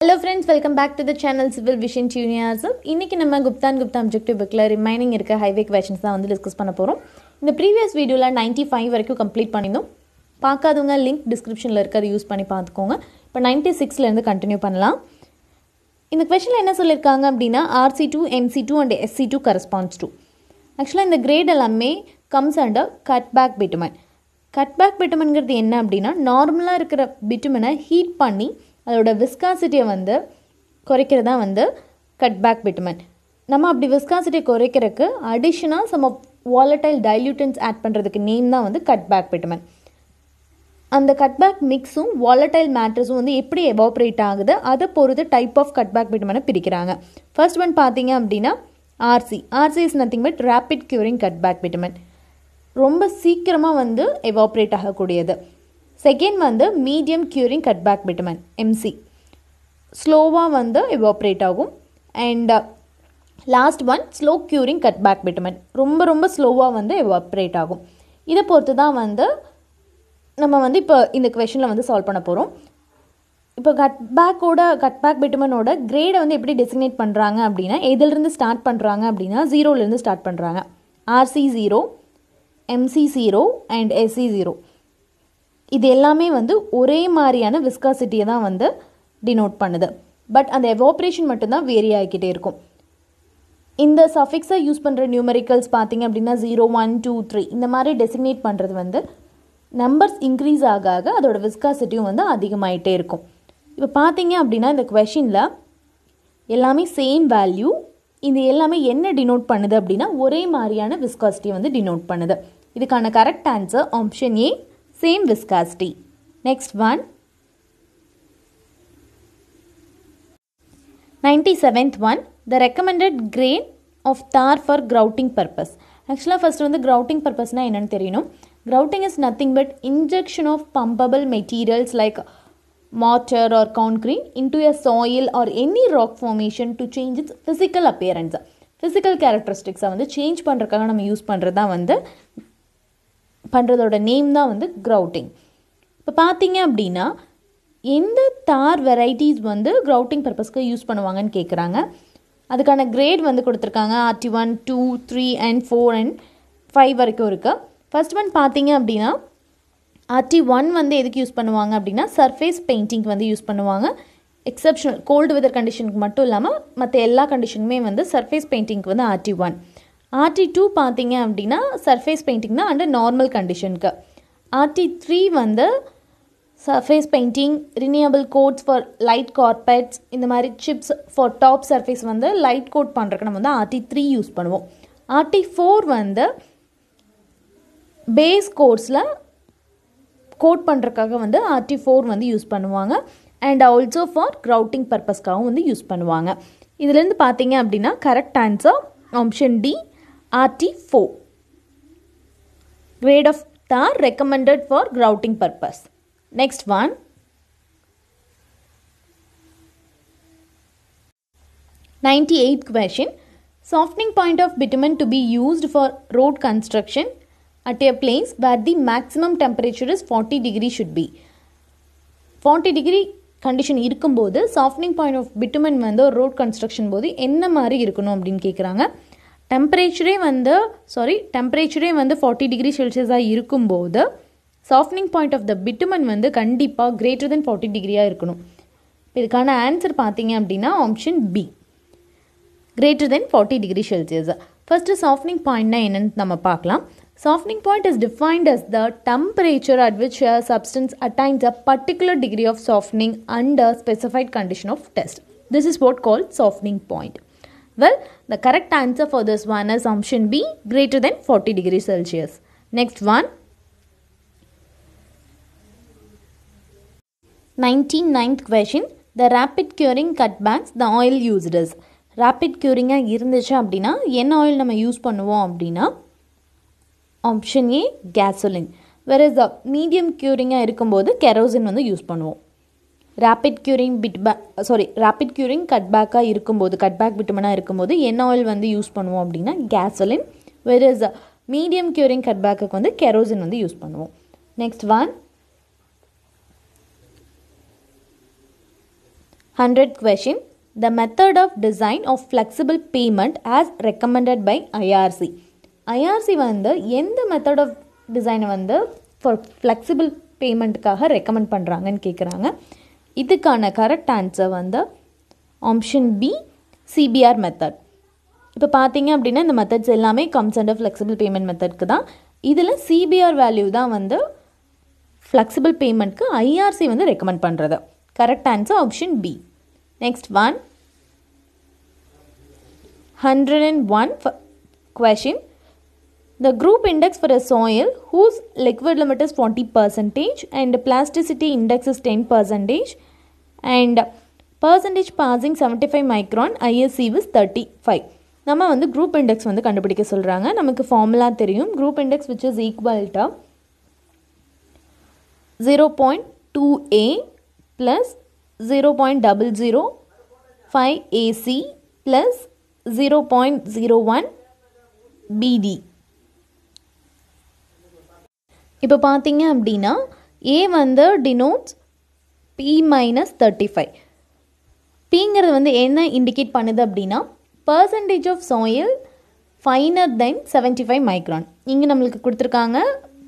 Hello friends, welcome back to the channel Civil Vision Tutorials. இன்னைக்கு நம்ம Gupta and Gupta objective bookல remaining இருக்க highway questions தான் வந்து discuss பண்ண போறோம். இந்த previous வீடியோல 95 வரைக்கும் கம்ப்ளீட் பண்ணினோம். பார்க்காதவங்க லிங்க் டிஸ்கிரிப்ஷன்ல இருக்கு, அதை யூஸ் பண்ணி பார்த்துக்கோங்க. இப்போ 96ல இருந்து கண்டினியூ பண்ணலாம். இந்த क्वेश्चनல என்ன சொல்லிருக்காங்க அப்படினா RC2, MC2 and SC2 corresponds to. Actually இந்த கிரேட் எல்லாமே comes under cutback bitumen. Cutback bitumenங்கிறது என்ன அப்படினா நார்மலா இருக்கிற bitumen-ஐ ஹீட் பண்ணி அதோட விஸ்காசிட்டியை வந்து குறைக்கிறதா வந்து கட்பேக் பிட்டுமன். நம்ம அப்படி விஸ்காசிட்டியை குறைக்கிறதுக்கு அடிஷனாக சம் ஆஃப் வாலடைல் டைல்யூட்டன்ஸ் ஆட் பண்ணுறதுக்கு நேம் தான் வந்து கட்பேக் பிட்டுமன். அந்த கட்பேக் மிக்ஸும் வாலடைல் மேட்டர்ஸும் வந்து எப்படி எவாப்ரேட் ஆகுது அதை பொறுத்து டைப் ஆஃப் கட்பேக் பிட்டுமனை பிரிக்கிறாங்க. ஃபர்ஸ்ட் ஒன் பார்த்தீங்க அப்படின்னா RC is nothing but rapid curing cutback bitumen, ரொம்ப சீக்கிரமாக வந்து எவாப்ரேட் ஆகக்கூடியது. செகண்ட் வந்து medium curing cutback bitumen MC, ஸ்லோவாக வந்து எவாப்ரேட் ஆகும். And last one slow curing cutback bitumen, ரொம்ப ஸ்லோவாக வந்து எவாப்ரேட் ஆகும். இதை பொறுத்து தான் வந்து நம்ம வந்து இப்போ இந்த கொஷனில் வந்து சால்வ் பண்ண போகிறோம். இப்போ கட்பேக் பிட்டுமனோட கிரேடை வந்து எப்படி டெசிக்னேட் பண்ணுறாங்க அப்படின்னா எதிலிருந்து ஸ்டார்ட் பண்ணுறாங்க அப்படின்னா 0லேருந்து ஸ்டார்ட் பண்ணுறாங்க. RC 0, MC 0 and SC 0. இது எல்லாமே வந்து ஒரே மாதிரியான விஸ்காசிட்டியை தான் வந்து டினோட் பண்ணுது. பட் அந்த எவாப்ரேஷன் மட்டும்தான் வேரி ஆகிக்கிட்டே இருக்கும். இந்த சஃபிக்ஸை யூஸ் பண்ணுற நியூமெரிக்கல்ஸ் பார்த்தீங்க அப்படின்னா 0, 1, 2, 3 இந்த மாதிரி டெசிக்னேட் பண்ணுறது வந்து நம்பர்ஸ் இன்க்ரீஸ் ஆக அதோட விஸ்காசிட்டியும் வந்து அதிகமாகிட்டே இருக்கும். இப்போ பார்த்தீங்க அப்படின்னா இந்த கொஷனில் எல்லாமே சேம் வேல்யூ, இது எல்லாமே என்ன டினோட் பண்ணுது அப்படின்னா ஒரே மாதிரியான விஸ்காசிட்டியை வந்து டினோட் பண்ணுது. இதுக்கான correct answer option A, same viscosity. Next one, 97th one, the recommended grade of tar for grouting purpose. Actually first வந்து grouting purpose na என்னன்னு தெரியணும். Grouting is nothing but injection of pumpable materials like mortar or concrete into a soil or any rock formation to change its physical appearance. Physical characteristics வந்து change பண்றதுக்காக நம்ம use பண்ணுறதா வந்து பண்ணுறதோட name தான் வந்து கிரவுட்டிங். இப்போ பார்த்தீங்க அப்படின்னா எந்த தார் வெரைட்டிஸ் வந்து கிரவுட்டிங் பர்பஸ்க்கு யூஸ் பண்ணுவாங்கன்னு கேட்குறாங்க. அதுக்கான கிரேட் வந்து கொடுத்துருக்காங்க. RT1, 2, 3 and 4 and 5 வரைக்கும் இருக்குது. ஃபர்ஸ்ட் ஒன் பார்த்தீங்க அப்படின்னா RT1 வந்து எதுக்கு யூஸ் பண்ணுவாங்க அப்படின்னா சர்ஃபேஸ் பெயிண்டிங் வந்து யூஸ் பண்ணுவாங்க. எக்ஸப்ஷனல் கோல்டு வெதர் கண்டிஷனுக்கு மட்டும் இல்லாமல் மற்ற எல்லா கண்டிஷனுமே வந்து சர்ஃபேஸ் பெயிண்டிங்க்கு வந்து RT1. RT2 பார்த்தீங்க அப்படின்னா சர்ஃபேஸ் பெயிண்டிங் தான் அண்டர் நார்மல் கண்டிஷனுக்கு. RT3 வந்து surface painting, renewable quotes for light carpets, இந்த மாதிரி சிப்ஸ் ஃபார் டாப் சர்ஃபேஸ் வந்து லைட் கோட் பண்ணுறதுக்கு நம்ம வந்து RT3 யூஸ் பண்ணுவோம். RT4 வந்து பேஸ் கோட்ஸில் கோட் பண்ணுறதுக்காக வந்து RT4 வந்து யூஸ் பண்ணுவாங்க. அண்ட் ஆல்சோ ஃபார் கிரவுட்டிங் பர்பஸ்க்காகவும் வந்து யூஸ் பண்ணுவாங்க. இதுலேருந்து பார்த்தீங்க அப்படின்னா correct answer option D, RT4. Grade of tar recommended for grouting purpose. Next one, 98th question. Softening point of bitumen to be used for road construction at a place where the maximum temperature is 40 degree should be. 40 degree condition இருக்கும்போது softening point of bitumen வந்து road construction போது என்ன மாதிரி இருக்கணும் அப்படின்னு கேட்குறாங்க. டெம்பரேச்சரே வந்து 40 degree செல்சியஸாக இருக்கும்போது softening point of the bitumen வந்து கண்டிப்பாக கிரேட்டர் தென் 40 டிகிரியாக இருக்கணும். இதுக்கான ஆன்சர் பார்த்தீங்க அப்படின்னா option B, greater than 40 degree Celsius. First softening பாயிண்ட்னா என்னன்னு நம்ம பார்க்கலாம். Softening point is defined as the temperature at which a substance attains a particular degree of softening under specified condition of test. This is what called softening point. Well, the correct answer for this one is option B, greater than 40 degrees Celsius. Next one, 99th question. The rapid curing cutbacks the oil used is. Rapid curing இருந்துச்சு அப்படின்னா என்ன oil நம்ம use பண்ணுவோம் அப்படின்னா option A gasoline. Whereas medium க்யூரிங்காக இருக்கும்போது kerosene வந்து use பண்ணுவோம். ரேபிட் க்யூரிங் கட்பேக்காக இருக்கும்போது கட்பேக் பிட்டுமனாக இருக்கும்போது என்ன ஆயில் வந்து யூஸ் பண்ணுவோம் அப்படின்னா கேசோலின். வேறஸ் மீடியம் க்யூரிங் கட்பேக்குக்கு வந்து கெரோசின் வந்து யூஸ் பண்ணுவோம். Next one, 100th question. The method of design of flexible payment as recommended by IRC. IRC வந்து எந்த method of design வந்து for flexible paymentக்காக recommend பண்ணுறாங்கன்னு கேட்குறாங்க. இதுக்கான correct answer வந்து option B, CBR method. இப்போ பார்த்தீங்க அப்படின்னா இந்த மெத்தட்ஸ் எல்லாமே comes under flexible payment methodக்கு தான். இதில் CBR வேல்யூ தான் வந்து flexible paymentக்கு IRC வந்து recommend பண்ணுறது. Correct answer option B. Next one. 101 question. The group index for a soil whose liquid limit is 40% and plasticity index is 10% and percentage passing 75 micron, ISC is 35. நம்ம வந்து group index வந்து கண்டுபிடிக்க சொல்றாங்க. நமக்கு formula தெரியும். Group index which is equal to 0.2a plus 0.005 AC plus 0.01 BD. இப்போ பார்த்தீங்க அப்படின்னா A வந்து denotes P minus 35. Pங்கிறது வந்து என்ன இண்டிகேட் பண்ணுது அப்படின்னா percentage of soil finer than 75 micron. இங்கே நம்மளுக்கு கொடுத்துருக்காங்க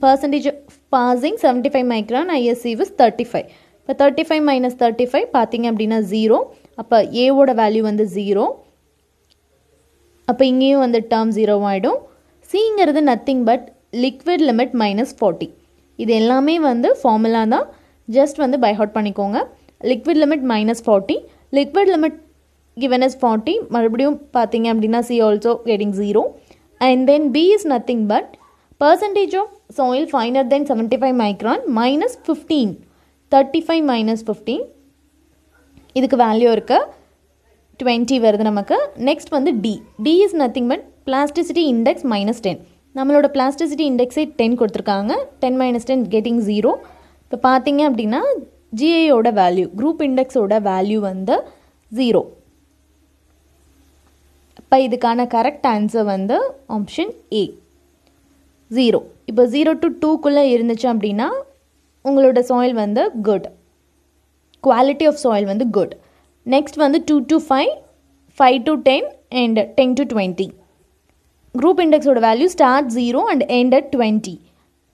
percentage of passing 75 micron, ISC was 35. இப்போ 35 minus 35 பார்த்தீங்க அப்படின்னா 0. அப்போ ஏவோட வேல்யூ வந்து 0. அப்போ இங்கேயும் வந்து டேர்ம் 0 ஆகிடும். சிங்கிறது nothing but liquid limit minus 40. இது எல்லாமே வந்து ஃபார்முலா தான், ஜஸ்ட் வந்து பை ஹார்ட் பண்ணிக்கோங்க. Liquid limit minus 40, liquid limit given as 40, மறுபடியும் பார்த்தீங்க அப்படின்னா C also getting 0. And then B is nothing but percentage of soil finer than 75 micron minus 15. 35 minus 15. இதுக்கு வேல்யூ இருக்கு 20 வருது நமக்கு. நெக்ஸ்ட் வந்து D. D is nothing but plasticity index minus 10. நம்மளோட plasticity indexே 10 கொடுத்துருக்காங்க. 10 minus 10 getting 0. இப்போ பார்த்தீங்க அப்படின்னா GIயோட வேல்யூ, குரூப் இண்டெக்ஸோட வேல்யூ வந்து 0. இப்போ இதுக்கான கரெக்ட் ஆன்சர் வந்து ஆப்ஷன் A, 0. இப்போ 0 to 2குள்ளே இருந்துச்சு அப்படின்னா உங்களோட சாயில் வந்து குட், குவாலிட்டி ஆஃப் சாயில் வந்து குட். நெக்ஸ்ட் வந்து 2 to 5, 5 to 10 and 10 to 20. Group இண்டெக்ஸோட value start 0 and end at 20.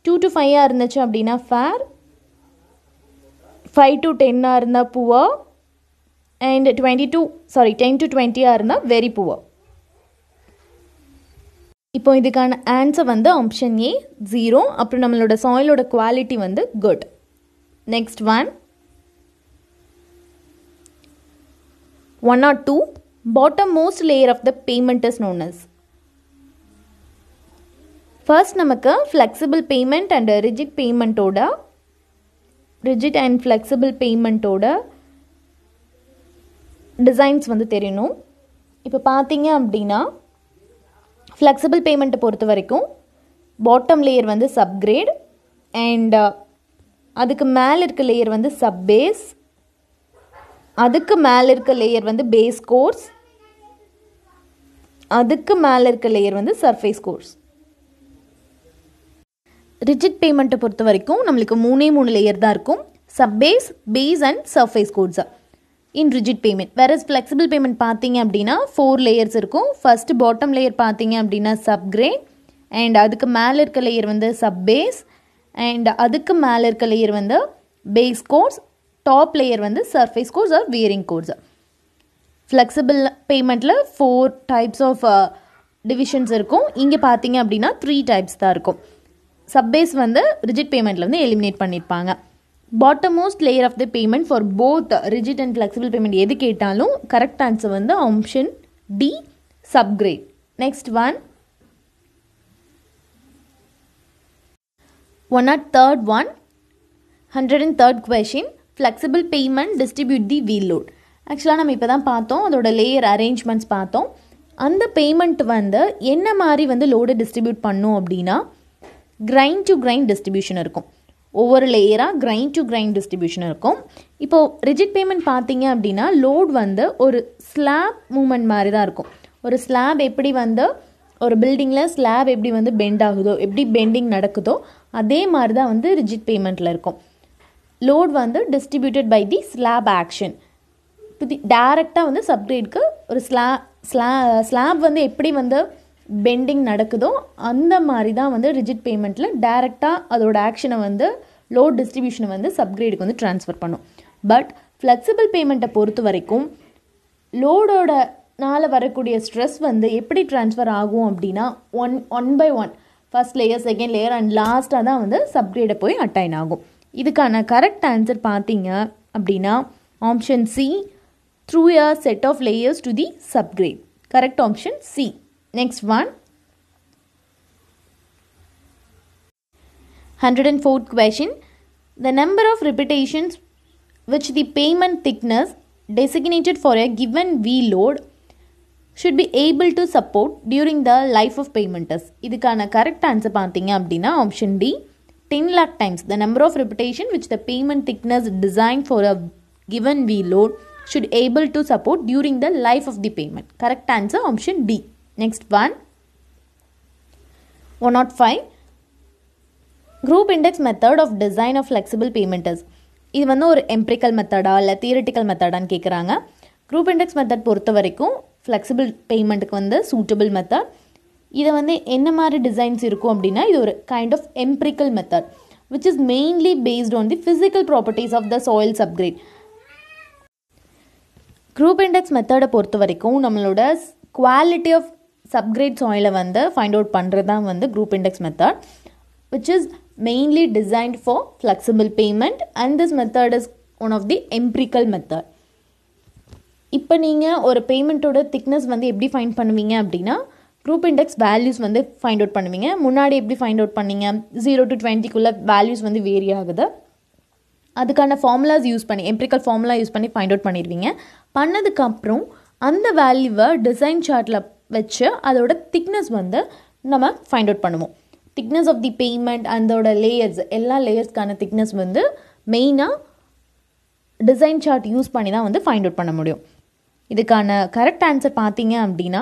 2 to 5 இருந்துச்சு அப்படின்னா ஃபேர், 5 to 10 இருந்தால் புவர் and 10 to 20 இருந்தால் வெரி புவர். இப்போ இதுக்கான ஆன்சர் வந்து ஆப்ஷன் ஏ 0. அப்புறம் நம்மளோட சாயிலோட குவாலிட்டி வந்து good. Next one 102. Bottom most layer of the payment is known as. First நமக்கு ஃப்ளெக்சிபிள் பேமெண்ட் அண்ட் ரிஜிட் பேமெண்ட்டோட ஃப்ளெக்சிபிள் பேமெண்ட்டோட டிசைன்ஸ் வந்து தெரியணும். இப்போ பார்த்தீங்க அப்படின்னா ஃப்ளெக்சிபிள் பேமெண்ட்டை பொறுத்த வரைக்கும் பாட்டம் லேயர் வந்து சப்கிரேட் அண்ட் அதுக்கு மேலே இருக்க லேயர் வந்து சப் பேஸ், அதுக்கு மேலே இருக்க லேயர் வந்து பேஸ் கோர்ஸ், அதுக்கு மேலே இருக்க லேயர் வந்து சர்ஃபேஸ் கோர்ஸ். ரிஜிட் பேமெண்ட்டை பொறுத்த வரைக்கும் நம்மளுக்கு 3 லேயர் தான் இருக்கும், sub base, base and surface course in rigid pavement. வேற ஃப்ளெக்சிபிள் பேமெண்ட் பார்த்தீங்க அப்படின்னா 4 லேயர்ஸ் இருக்கும். ஃபர்ஸ்ட் பாட்டம் லேயர் பார்த்தீங்க அப்படின்னா சப்கிரேட் அண்ட் அதுக்கு மேலே இருக்க லேயர் வந்து சப் பேஸ் அண்ட் அதுக்கு மேலே இருக்க லேயர் வந்து பேஸ் கோர்ஸ், டாப் லேயர் வந்து surface course or wearing course. Flexible பேமெண்ட்டில் 4 டைப்ஸ் ஆஃப் டிவிஷன்ஸ் இருக்கும். இங்கே பார்த்தீங்க அப்படின்னா 3 டைப்ஸ் தான் இருக்கும். சப்பேஸ் வந்து ரிஜிட் பேமெண்ட்டில் வந்து எலிமினேட் பண்ணியிருப்பாங்க. Bottom most layer of the pavement for both rigid and flexible pavement எது கேட்டாலும் கரெக்ட் ஆன்சர் வந்து option D, subgrade. Next one 103rd question. Flexible payment distribute the wheel load. ஆக்சுவலாக நம்ம இப்போ தான் பார்த்தோம், அதோட லேயர் அரேஞ்ச்மெண்ட்ஸ் பார்த்தோம். அந்த பேமெண்ட் வந்து என்ன மாதிரி வந்து லோடை டிஸ்ட்ரிபியூட் பண்ணும் அப்படின்னா கிரைண்ட் டு கிரைண்ட் டிஸ்ட்ரிபியூஷன் இருக்கும். ஒவ்வொரு லேயராக கிரைண்ட் டு கிரைண்ட் டிஸ்ட்ரிபியூஷன் இருக்கும். இப்போது ரிஜிட் பேமெண்ட் பார்த்தீங்க அப்படின்னா லோட் வந்து ஒரு ஸ்லாப் மூமெண்ட் மாதிரி தான் இருக்கும். ஒரு ஸ்லாப் எப்படி வந்து ஒரு பில்டிங்கில் ஸ்லாப் எப்படி வந்து பெண்ட் ஆகுதோ, எப்படி பெண்டிங் நடக்குதோ அதே மாதிரி தான் வந்து ரிஜிட் பேமெண்ட்டில் இருக்கும். லோட் வந்து distributed by the slab action. To the டேரெக்டாக வந்து சப்கிரேட்க்கு ஒரு ஸ்லாப் வந்து எப்படி வந்து பெண்டிங் நடக்குதோ அந்த மாதிரி தான் வந்து ரிஜிட் பேமெண்ட்டில் டேரெக்டாக அதோட ஆக்ஷனை வந்து லோட் டிஸ்ட்ரிபியூஷனை வந்து சப்கிரேடுக்கு வந்து ட்ரான்ஸ்ஃபர் பண்ணும். பட் ஃப்ளெக்சிபிள் பேமெண்ட்டை பொறுத்த வரைக்கும் லோடோடனால வரக்கூடிய ஸ்ட்ரெஸ் வந்து எப்படி ட்ரான்ஸ்ஃபர் ஆகும் அப்படின்னா one by one first layer, second layer and லாஸ்ட்டாக தான் வந்து சப்கிரேடை போய் அட்டைன் ஆகும். இதுக்கான கரெக்ட் ஆன்சர் பார்த்தீங்க அப்படின்னா option C, through a set of layers to the subgrade. Correct option C. Next one, 104th question. The number of repetitions which the payment thickness designated for a given V load should be able to support during the life of payment test. இதுக்கான correct answer பார்த்தீங்க அப்படின்னா option D, 10 lakh times the number of repetition which the payment thickness designed for a given V load should able to support during the life of the payment. Correct answer option D. Next one, 105. Group index method of design of flexible payment test. இது வந்து ஒரு empirical மெத்தடா இல்லை theoretical மெத்தடான்னு கேட்குறாங்க. Group index method பொறுத்த வரைக்கும் flexible பேமெண்ட்டுக்கு வந்து suitable method. இதை வந்து என்ன மாதிரி டிசைன்ஸ் இருக்கும் அப்படின்னா இது ஒரு kind of empirical method which is mainly based on the physical properties of the soil subgrade. Group index மெத்தடை பொறுத்த வரைக்கும் நம்மளோட குவாலிட்டி ஆஃப் சப்கிரேட் சாயிலை வந்து ஃபைண்ட் அவுட் பண்ணுறது தான் வந்து group index method which is mainly designed for flexible payment and this method is one of the empirical method. இப்போ நீங்கள் ஒரு பேமெண்ட்டோட திக்னஸ் வந்து எப்படி ஃபைண்ட் பண்ணுவீங்க அப்படின்னா குரூப் இண்டெக்ஸ் வேல்யூஸ் வந்து ஃபைண்ட் அவுட் பண்ணுவீங்க. முன்னாடி எப்படி ஃபைண்ட் அவுட் பண்ணீங்க, 0 to 20க்குள்ளே வேல்யூஸ் வந்து வேரி ஆகுது. அதுக்கான ஃபார்முலாஸ் யூஸ் பண்ணி எம்பிரிக்கல் ஃபார்முலா யூஸ் பண்ணி ஃபைண்ட் அவுட் பண்ணிடுவீங்க. பண்ணதுக்கப்புறம் அந்த வேல்யூவை டிசைன் சார்ட்டில் வச்சு அதோட திக்னஸ் வந்து நம்ம ஃபைண்ட் அவுட் பண்ணுவோம். திக்னஸ் ஆஃப் தி பேமெண்ட் அதோட லேயர்ஸ் எல்லா லேயர்ஸ்க்கான திக்னஸ் வந்து மெயினாக டிசைன் சார்ட் யூஸ் பண்ணி தான் வந்து ஃபைண்ட் அவுட் பண்ண முடியும். இதுக்கான கரெக்ட் ஆன்சர் பார்த்தீங்க அப்படின்னா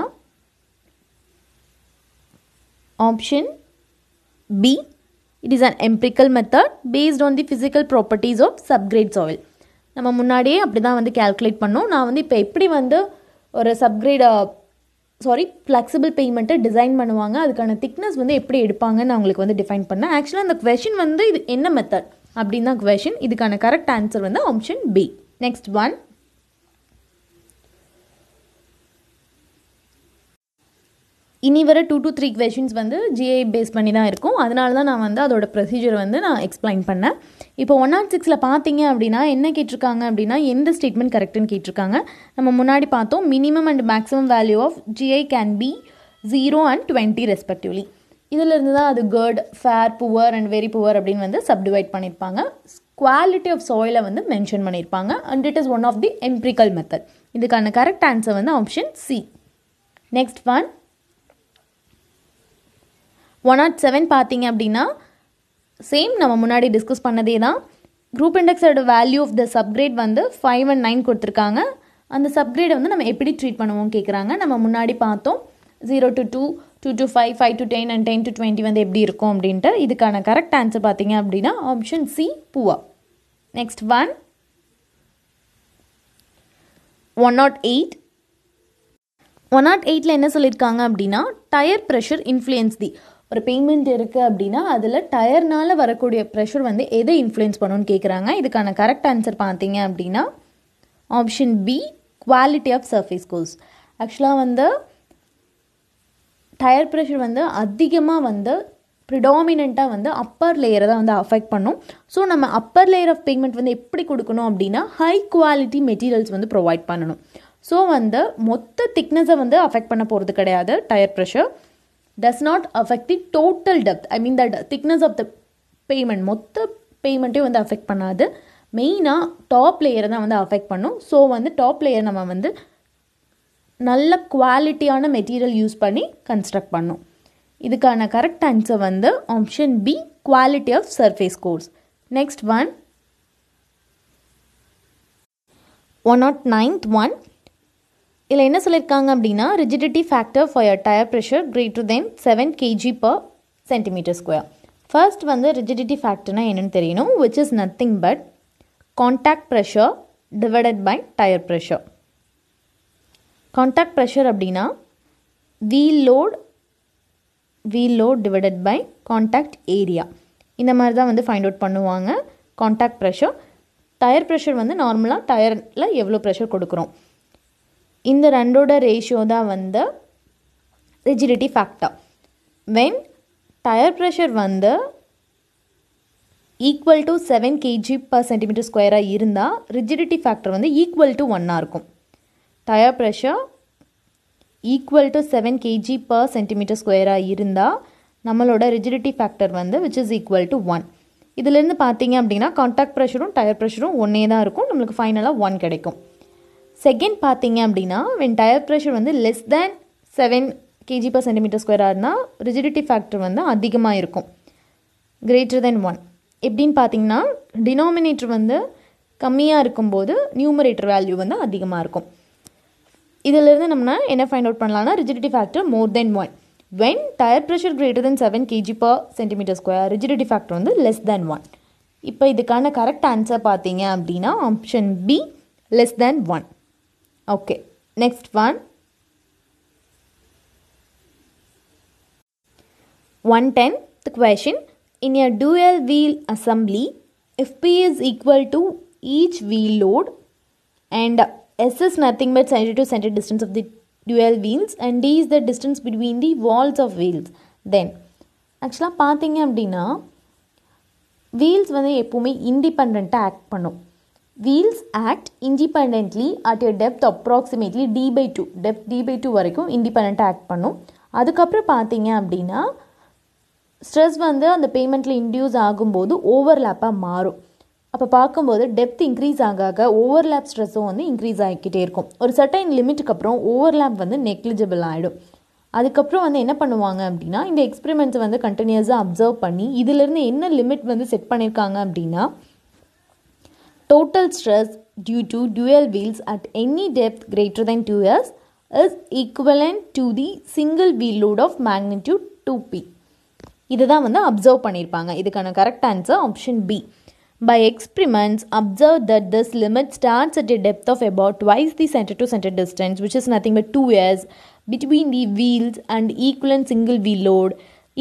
option B, it is an empirical method based on the physical properties of subgrade soil. நம்ம முன்னாடியே அப்படி தான் வந்து கால்குலேட் பண்ணோம். நான் வந்து இப்போ எப்படி வந்து ஒரு ஃப்ளெக்சிபிள் பேமெண்ட்டை டிசைன் பண்ணுவாங்க, அதுக்கான திக்னஸ் வந்து எப்படி எடுப்பாங்கன்னு நான் உங்களுக்கு வந்து டிஃபைன் பண்ணேன். ஆக்சுவலாக அந்த கொஷின் வந்து இது என்ன மெத்தட் அப்படின்னு தான் கொஷின். இதுக்கான கரெக்ட் ஆன்சர் வந்து ஆப்ஷன் பி. நெக்ஸ்ட் ஒன், இனி வர 2 to 3 questions வந்து ஜிஐ பேஸ் பண்ணி தான் இருக்கும். அதனால தான் நான் வந்து அதோட ப்ரொசீஜர் வந்து நான் எக்ஸ்பிளைன் பண்ணேன். இப்போ 106ல் பார்த்தீங்க அப்படின்னா என்ன கேட்டிருக்காங்க அப்படின்னா எந்த ஸ்டேட்மெண்ட் கரெக்டுன்னு கேட்டிருக்காங்க. நம்ம முன்னாடி பார்த்தோம் minimum and maximum value of GI can be 0 and 20 respectively. இதிலிருந்து தான் அது good, fair, poor and very poor அப்படின்னு வந்து சப்டிவைட் பண்ணியிருப்பாங்க. குவாலிட்டி ஆஃப் சாயிலை வந்து மென்ஷன் பண்ணியிருப்பாங்க. And it is one of the empirical method. இதுக்கான கரெக்ட் ஆன்சர் வந்து ஆப்ஷன் சி. நெக்ஸ்ட் ஒன், 107 பார்த்தீங்க அப்படின்னா சேம் நம்ம முன்னாடி டிஸ்கஸ் பண்ணதே தான். குரூப் இண்டெக்ஸோட வேல்யூ ஆஃப் த சப்கிரேட் வந்து 5 and 9 கொடுத்துருக்காங்க. அந்த சப்கிரேடை வந்து நம்ம எப்படி ட்ரீட் பண்ணுவோம் கேட்குறாங்க. நம்ம முன்னாடி பார்த்தோம் 0 to 2, 2 to 5, 5 to 10 and 10 to 20 வந்து எப்படி இருக்கும் அப்படின்ட்டு. இதுக்கான கரெக்ட் ஆன்சர் பார்த்தீங்க அப்படின்னா ஆப்ஷன் சி, புவா. Next one, 108. 108ல் என்ன சொல்லியிருக்காங்க அப்படின்னா டயர் ப்ரெஷர் இன்ஃப்ளூயன்ஸ் தி. ஒரு பேமெண்ட் இருக்குது அப்படின்னா அதில் டயர்னால் வரக்கூடிய ப்ரெஷர் வந்து எதை இன்ஃப்ளூயன்ஸ் பண்ணணும்னு கேட்குறாங்க. இதுக்கான கரெக்ட் ஆன்சர் பார்த்தீங்க அப்படின்னா option B, quality of surface course. ஆக்சுவலாக வந்து டயர் ப்ரெஷர் வந்து அதிகமாக வந்து ப்ரிடாமினண்ட்டாக வந்து அப்பர் லேயரை தான் வந்து அஃபெக்ட் பண்ணும். ஸோ நம்ம அப்பர் லேயர் ஆஃப் பேமெண்ட் வந்து எப்படி கொடுக்கணும் அப்படின்னா ஹை குவாலிட்டி மெட்டீரியல்ஸ் வந்து ப்ரொவைட் பண்ணணும். ஸோ வந்து மொத்த திக்னஸை வந்து அஃபெக்ட் பண்ண போகிறது கிடையாது. Tyre pressure does not affect the total depth. I mean that thickness of the payment மொத்த பேமெண்ட்டையும் வந்து அஃபெக்ட் பண்ணாது. மெயினாக டாப் லேயரை தான் வந்து அஃபெக்ட் பண்ணும். ஸோ வந்து டாப் லேயர் நம்ம வந்து நல்ல குவாலிட்டியான மெட்டீரியல் யூஸ் பண்ணி கன்ஸ்ட்ரக்ட் பண்ணோம். இதுக்கான கரெக்ட் ஆன்சர் வந்து option B, quality of surface course. Next one, 109th one. இதில் என்ன சொல்லியிருக்காங்க அப்படின்னா rigidity factor for your tyre pressure greater than 7 kg/cm². First வந்து ரிஜிடிட்டி ஃபேக்டர்னா என்னென்னு தெரியணும். Which is nothing but contact pressure divided by tire pressure. Contact pressure அப்படினா wheel load divided by contact area. இந்த மாதிரி தான் வந்து ஃபைண்ட் அவுட் பண்ணுவாங்க contact pressure. tire pressure வந்து நார்மலாக டயரில் எவ்வளோ ப்ரெஷர் கொடுக்குறோம். இந்த ரெண்டோட ரேஷியோ தான் வந்து rigidity factor. When tire pressure வந்து equal to 7 kg per centimeter square இருந்தால் rigidity factor வந்து equal to 1 இருக்கும். tire pressure equal to 7 kg per centimeter square இருந்தால் நம்மளோட rigidity factor வந்து which is equal to 1. இதிலிருந்து பார்த்தீங்க அப்படின்னா கான்டாக்ட் ப்ரெஷரும் டயர் ப்ரெஷரும் ஒன்றே தான் இருக்கும். நம்மளுக்கு ஃபைனலாக 1 கிடைக்கும். செகண்ட் பார்த்தீங்க அப்படின்னா when tire pressure வந்து less than 7 kg per centimeter square இருந்தால் rigidity factor வந்து அதிகமாக இருக்கும், greater than 1. எப்படின்னு பார்த்தீங்கன்னா டினாமினேட்டர் வந்து கம்மியாக இருக்கும்போது நியூமரேட்டர் வேல்யூ வந்து அதிகமாக இருக்கும். இதிலிருந்து நம்ம என்ன ஃபைண்ட் அவுட் பண்ணலாம்னா rigidity factor more than 1. when tire pressure greater than 7 kg per centimeter square rigidity factor வந்து less than 1. இப்போ இதுக்கான கரெக்ட் ஆன்சர் பார்த்தீங்க அப்படின்னா option B less than 1. Okay, next one 110th question. In a dual wheel assembly, if P is equal to each wheel load and S is nothing but center to center distance of the dual wheels and D is the distance between the walls of wheels, then actually பார்த்தீங்க அப்படின்னா wheels வந்து எப்பவுமே இண்டிபெண்டண்ட்டாக act பண்ணும். wheels act independently at a depth approximately d/2, depth d/2 வரைக்கும் இண்டிபெண்டண்ட்டாக act பண்ணும். அதுக்கப்புறம் பார்த்தீங்க அப்படின்னா ஸ்ட்ரெஸ் வந்து அந்த பேமெண்ட்டில் இன்டியூஸ் ஆகும்போது ஓவர்லேப்பாக மாறும். அப்போ பார்க்கும்போது டெப்த் இன்க்ரீஸ் ஆக ஓவர்லேப் ஸ்ட்ரெஸ்ஸும் வந்து இன்க்ரீஸ் ஆகிக்கிட்டே இருக்கும். ஒரு சர்டைன் லிமிட்டுக்கு அப்புறம் ஓவர்லேப் வந்து நெக்லிஜிபிள் ஆகிடும். அதுக்கப்புறம் வந்து என்ன பண்ணுவாங்க அப்படின்னா இந்த எக்ஸ்பெரிமெண்ட்ஸை வந்து கண்டினியூஸாக அப்சர்வ் பண்ணி இதிலிருந்து என்ன லிமிட் வந்து செட் பண்ணியிருக்காங்க அப்படின்னா total stress due to dual wheels at any depth greater than 2s is equivalent to the single wheel load of magnitude 2p. இதுதான் வந்து அப்சர்வ் பண்ணியிருப்பாங்க. இதுக்கான correct answer option B. By experiments, observe that this limit starts at a depth of about twice the center to center distance, which is nothing but 2s, between the wheels and equivalent single wheel load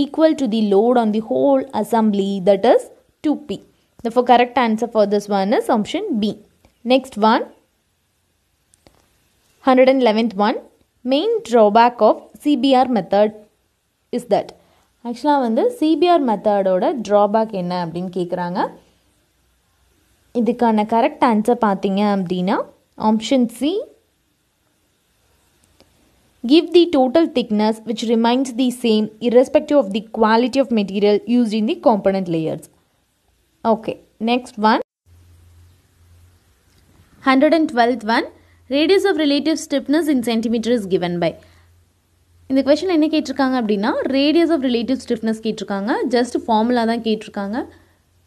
equal to the load on the whole assembly, that is 2p. Therefore, correct answer for this one is option B. Next one, 111th one. Main drawback of CBR method is that. ஆக்சுவலாக வந்து CBR மெத்தடோட drawback என்ன அப்படின்னு கேட்குறாங்க. இதுக்கான correct answer பார்த்தீங்க அப்படின்னா option C. Give the total thickness which remains the same irrespective of the quality of material used in the component layers. Okay, next one, 112th one. Radius of relative stiffness in centimeter is given by. இந்த question என்ன கேட்டிருக்காங்க அப்படின்னா radius of relative stiffness கேட்டிருக்காங்க. Just formula தான் கேட்டிருக்காங்க.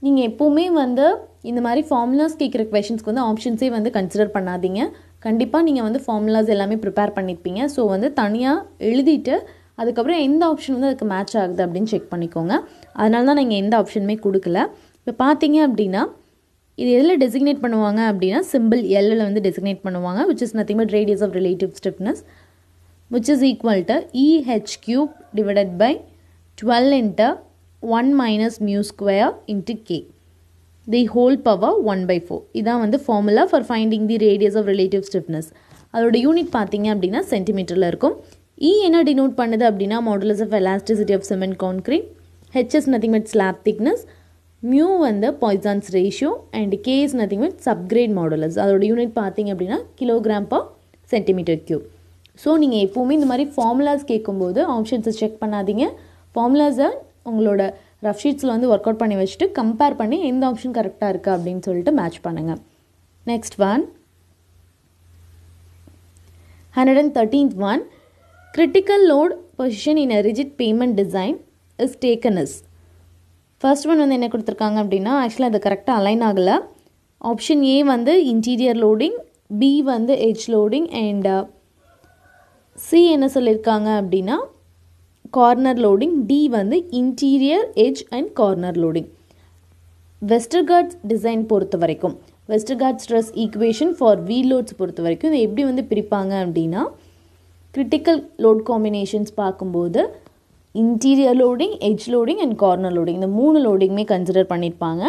நீங்கள் எப்போவுமே வந்து இந்த மாதிரி ஃபார்முலாஸ் கேட்குற கொஷின்ஸ்க்கு வந்து ஆப்ஷன்ஸே வந்து கன்சிடர் பண்ணாதீங்க. கண்டிப்பாக நீங்கள் வந்து ஃபார்முலாஸ் எல்லாமே ப்ரிப்பேர் பண்ணியிருப்பீங்க. ஸோ வந்து தனியாக எழுதிட்டு அதுக்கப்புறம் எந்த ஆப்ஷன் வந்து அதுக்கு மேட்ச் ஆகுது அப்படின்னு செக் பண்ணிக்கோங்க. அதனால தான் நீங்கள் எந்த ஆப்ஷனுமே கொடுக்கல. இப்போ பார்த்தீங்க அப்படின்னா இது எதில் டெசிக்னேட் பண்ணுவாங்க அப்படின்னா சிம்பிள் எல்லில் வந்து டெசிக்னேட் பண்ணுவாங்க, which is nothing but radius of relative stiffness, which is equal to EH cube divided by 12 into 1 minus mu square into K, the whole power 1/4. இதான் வந்து formula for finding the radius of relative stiffness. அதோட unit பார்த்தீங்க அப்படின்னா சென்டிமீட்டரில் இருக்கும். E என்ன denote பண்ணுது அப்படின்னா modulus of elasticity of cement concrete, H is nothing but slab thickness, mu வந்து Poisson's ratio and K is nothing but subgrade modulus. அதோட unit பார்த்தீங்க அப்படின்னா kilogram per centimetre cube. So நீங்கள் எப்போவுமே இந்த மாதிரி ஃபார்முலாஸ் கேட்கும்போது ஆப்ஷன்ஸை செக் பண்ணாதீங்க. ஃபார்முலாஸை உங்களோட ரஃப் ஷீட்ஸில் வந்து ஒர்க் அவுட் பண்ணி வச்சுட்டு கம்பேர் பண்ணி எந்த ஆப்ஷன் கரெக்டாக இருக்குது அப்படின்னு சொல்லிட்டு மேட்ச் பண்ணுங்கள். Next one, 113th one. Critical load position in a rigid payment design is taken as. First one வந்து என்ன கொடுத்துருக்காங்க அப்படின்னா ஆக்சுவலாக அது கரெக்டாக அலைன் ஆகலை. ஆப்ஷன் ஏ வந்து இன்டீரியர் லோடிங், பி வந்து எட்ஜ் லோடிங் அண்ட் சி என்ன சொல்லியிருக்காங்க அப்படின்னா கார்னர் லோடிங், டி வந்து interior edge and corner loading. Westergaard's design பொறுத்த வரைக்கும் Westergaard stress equation for wheel loads பொறுத்த வரைக்கும் இதை எப்படி வந்து பிரிப்பாங்க அப்படின்னா, கிரிட்டிக்கல் லோட் காம்பினேஷன்ஸ் பார்க்கும்போது interior loading, edge loading and corner loading இந்த 3 லோடிங்குமே கன்சிடர் பண்ணியிருப்பாங்க.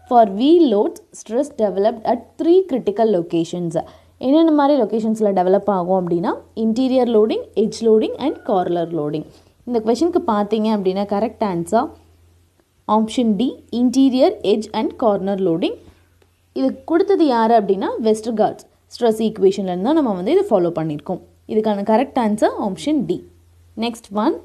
For wheel loads stress developed at 3 critical locations. என்னென்ன மாதிரி லொக்கேஷன்ஸில் டெவலப் ஆகும் அப்படின்னா, interior loading, edge loading and corner loading. இந்த கொஷனுக்கு பார்த்தீங்க அப்படின்னா correct answer option D, interior, edge and corner loading. இது கொடுத்தது யார் அப்படின்னா வெஸ்டர்கார்ட் ஸ்ட்ரெஸ் ஈக்குவேஷன்லேருந்து தான் நம்ம வந்து இதை ஃபாலோ பண்ணியிருக்கோம். இதுக்கான correct answer option D. Next one,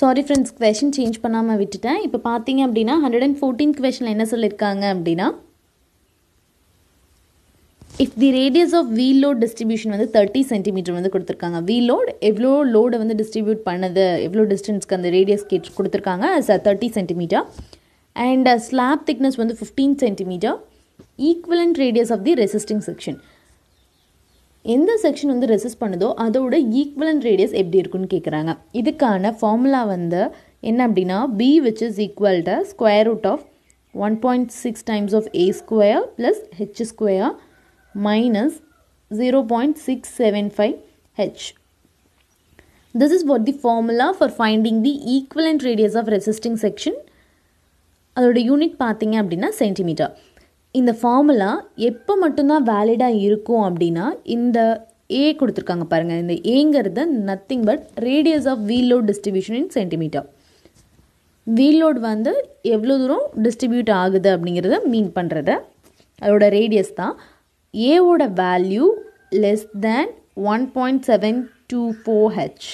sorry friends, question change பண்ணாமல் விட்டுட்டேன். இப்போ பார்த்தீங்க அப்படின்னா 114th கொஷனில் என்ன சொல்லியிருக்காங்க அப்படின்னா, if the radius of wheel load distribution வந்து 30 சென்டிமீட்டர் வந்து கொடுத்துருக்காங்க. வீல் லோட் எவ்வளோ லோடை வந்து டிஸ்ட்ரிபியூட் பண்ணுது, எவ்வளோ டிஸ்டன்ஸ்க்கு அந்த ரேடியஸ் கொடுத்துருக்காங்க as 30 centimetre and slab thickness வந்து 15 centimetre. Equivalent radius of the resisting section, எந்த செக்ஷன் வந்து ரெசிஸ்ட் பண்ணுதோ அதோட ஈக்குவலண்ட் ரேடியஸ் எப்படி இருக்குன்னு கேட்குறாங்க. இதுக்கான ஃபார்முலா வந்து என்ன அப்படின்னா, B which is equal to square root of 1.6 times of A square plus H square minus 0.675 h. This is what the formula for finding the equivalent radius of resisting section. அதோட unit பார்த்தீங்க அப்படின்னா centimetre. இந்த formula எப்போ மட்டும்தான் வேலிடாக இருக்கும் அப்படின்னா, இந்த ஏ கொடுத்துருக்காங்க பாருங்கள், இந்த ஏங்கிறது nothing but radius of wheel load distribution in centimetre. Wheel load வந்து எவ்வளோ தூரம் டிஸ்ட்ரிபியூட் ஆகுது அப்படிங்கிறத மீன் பண்ணுறது, அதோட ரேடியஸ் தான். ஏவோட value less than 1.724 h,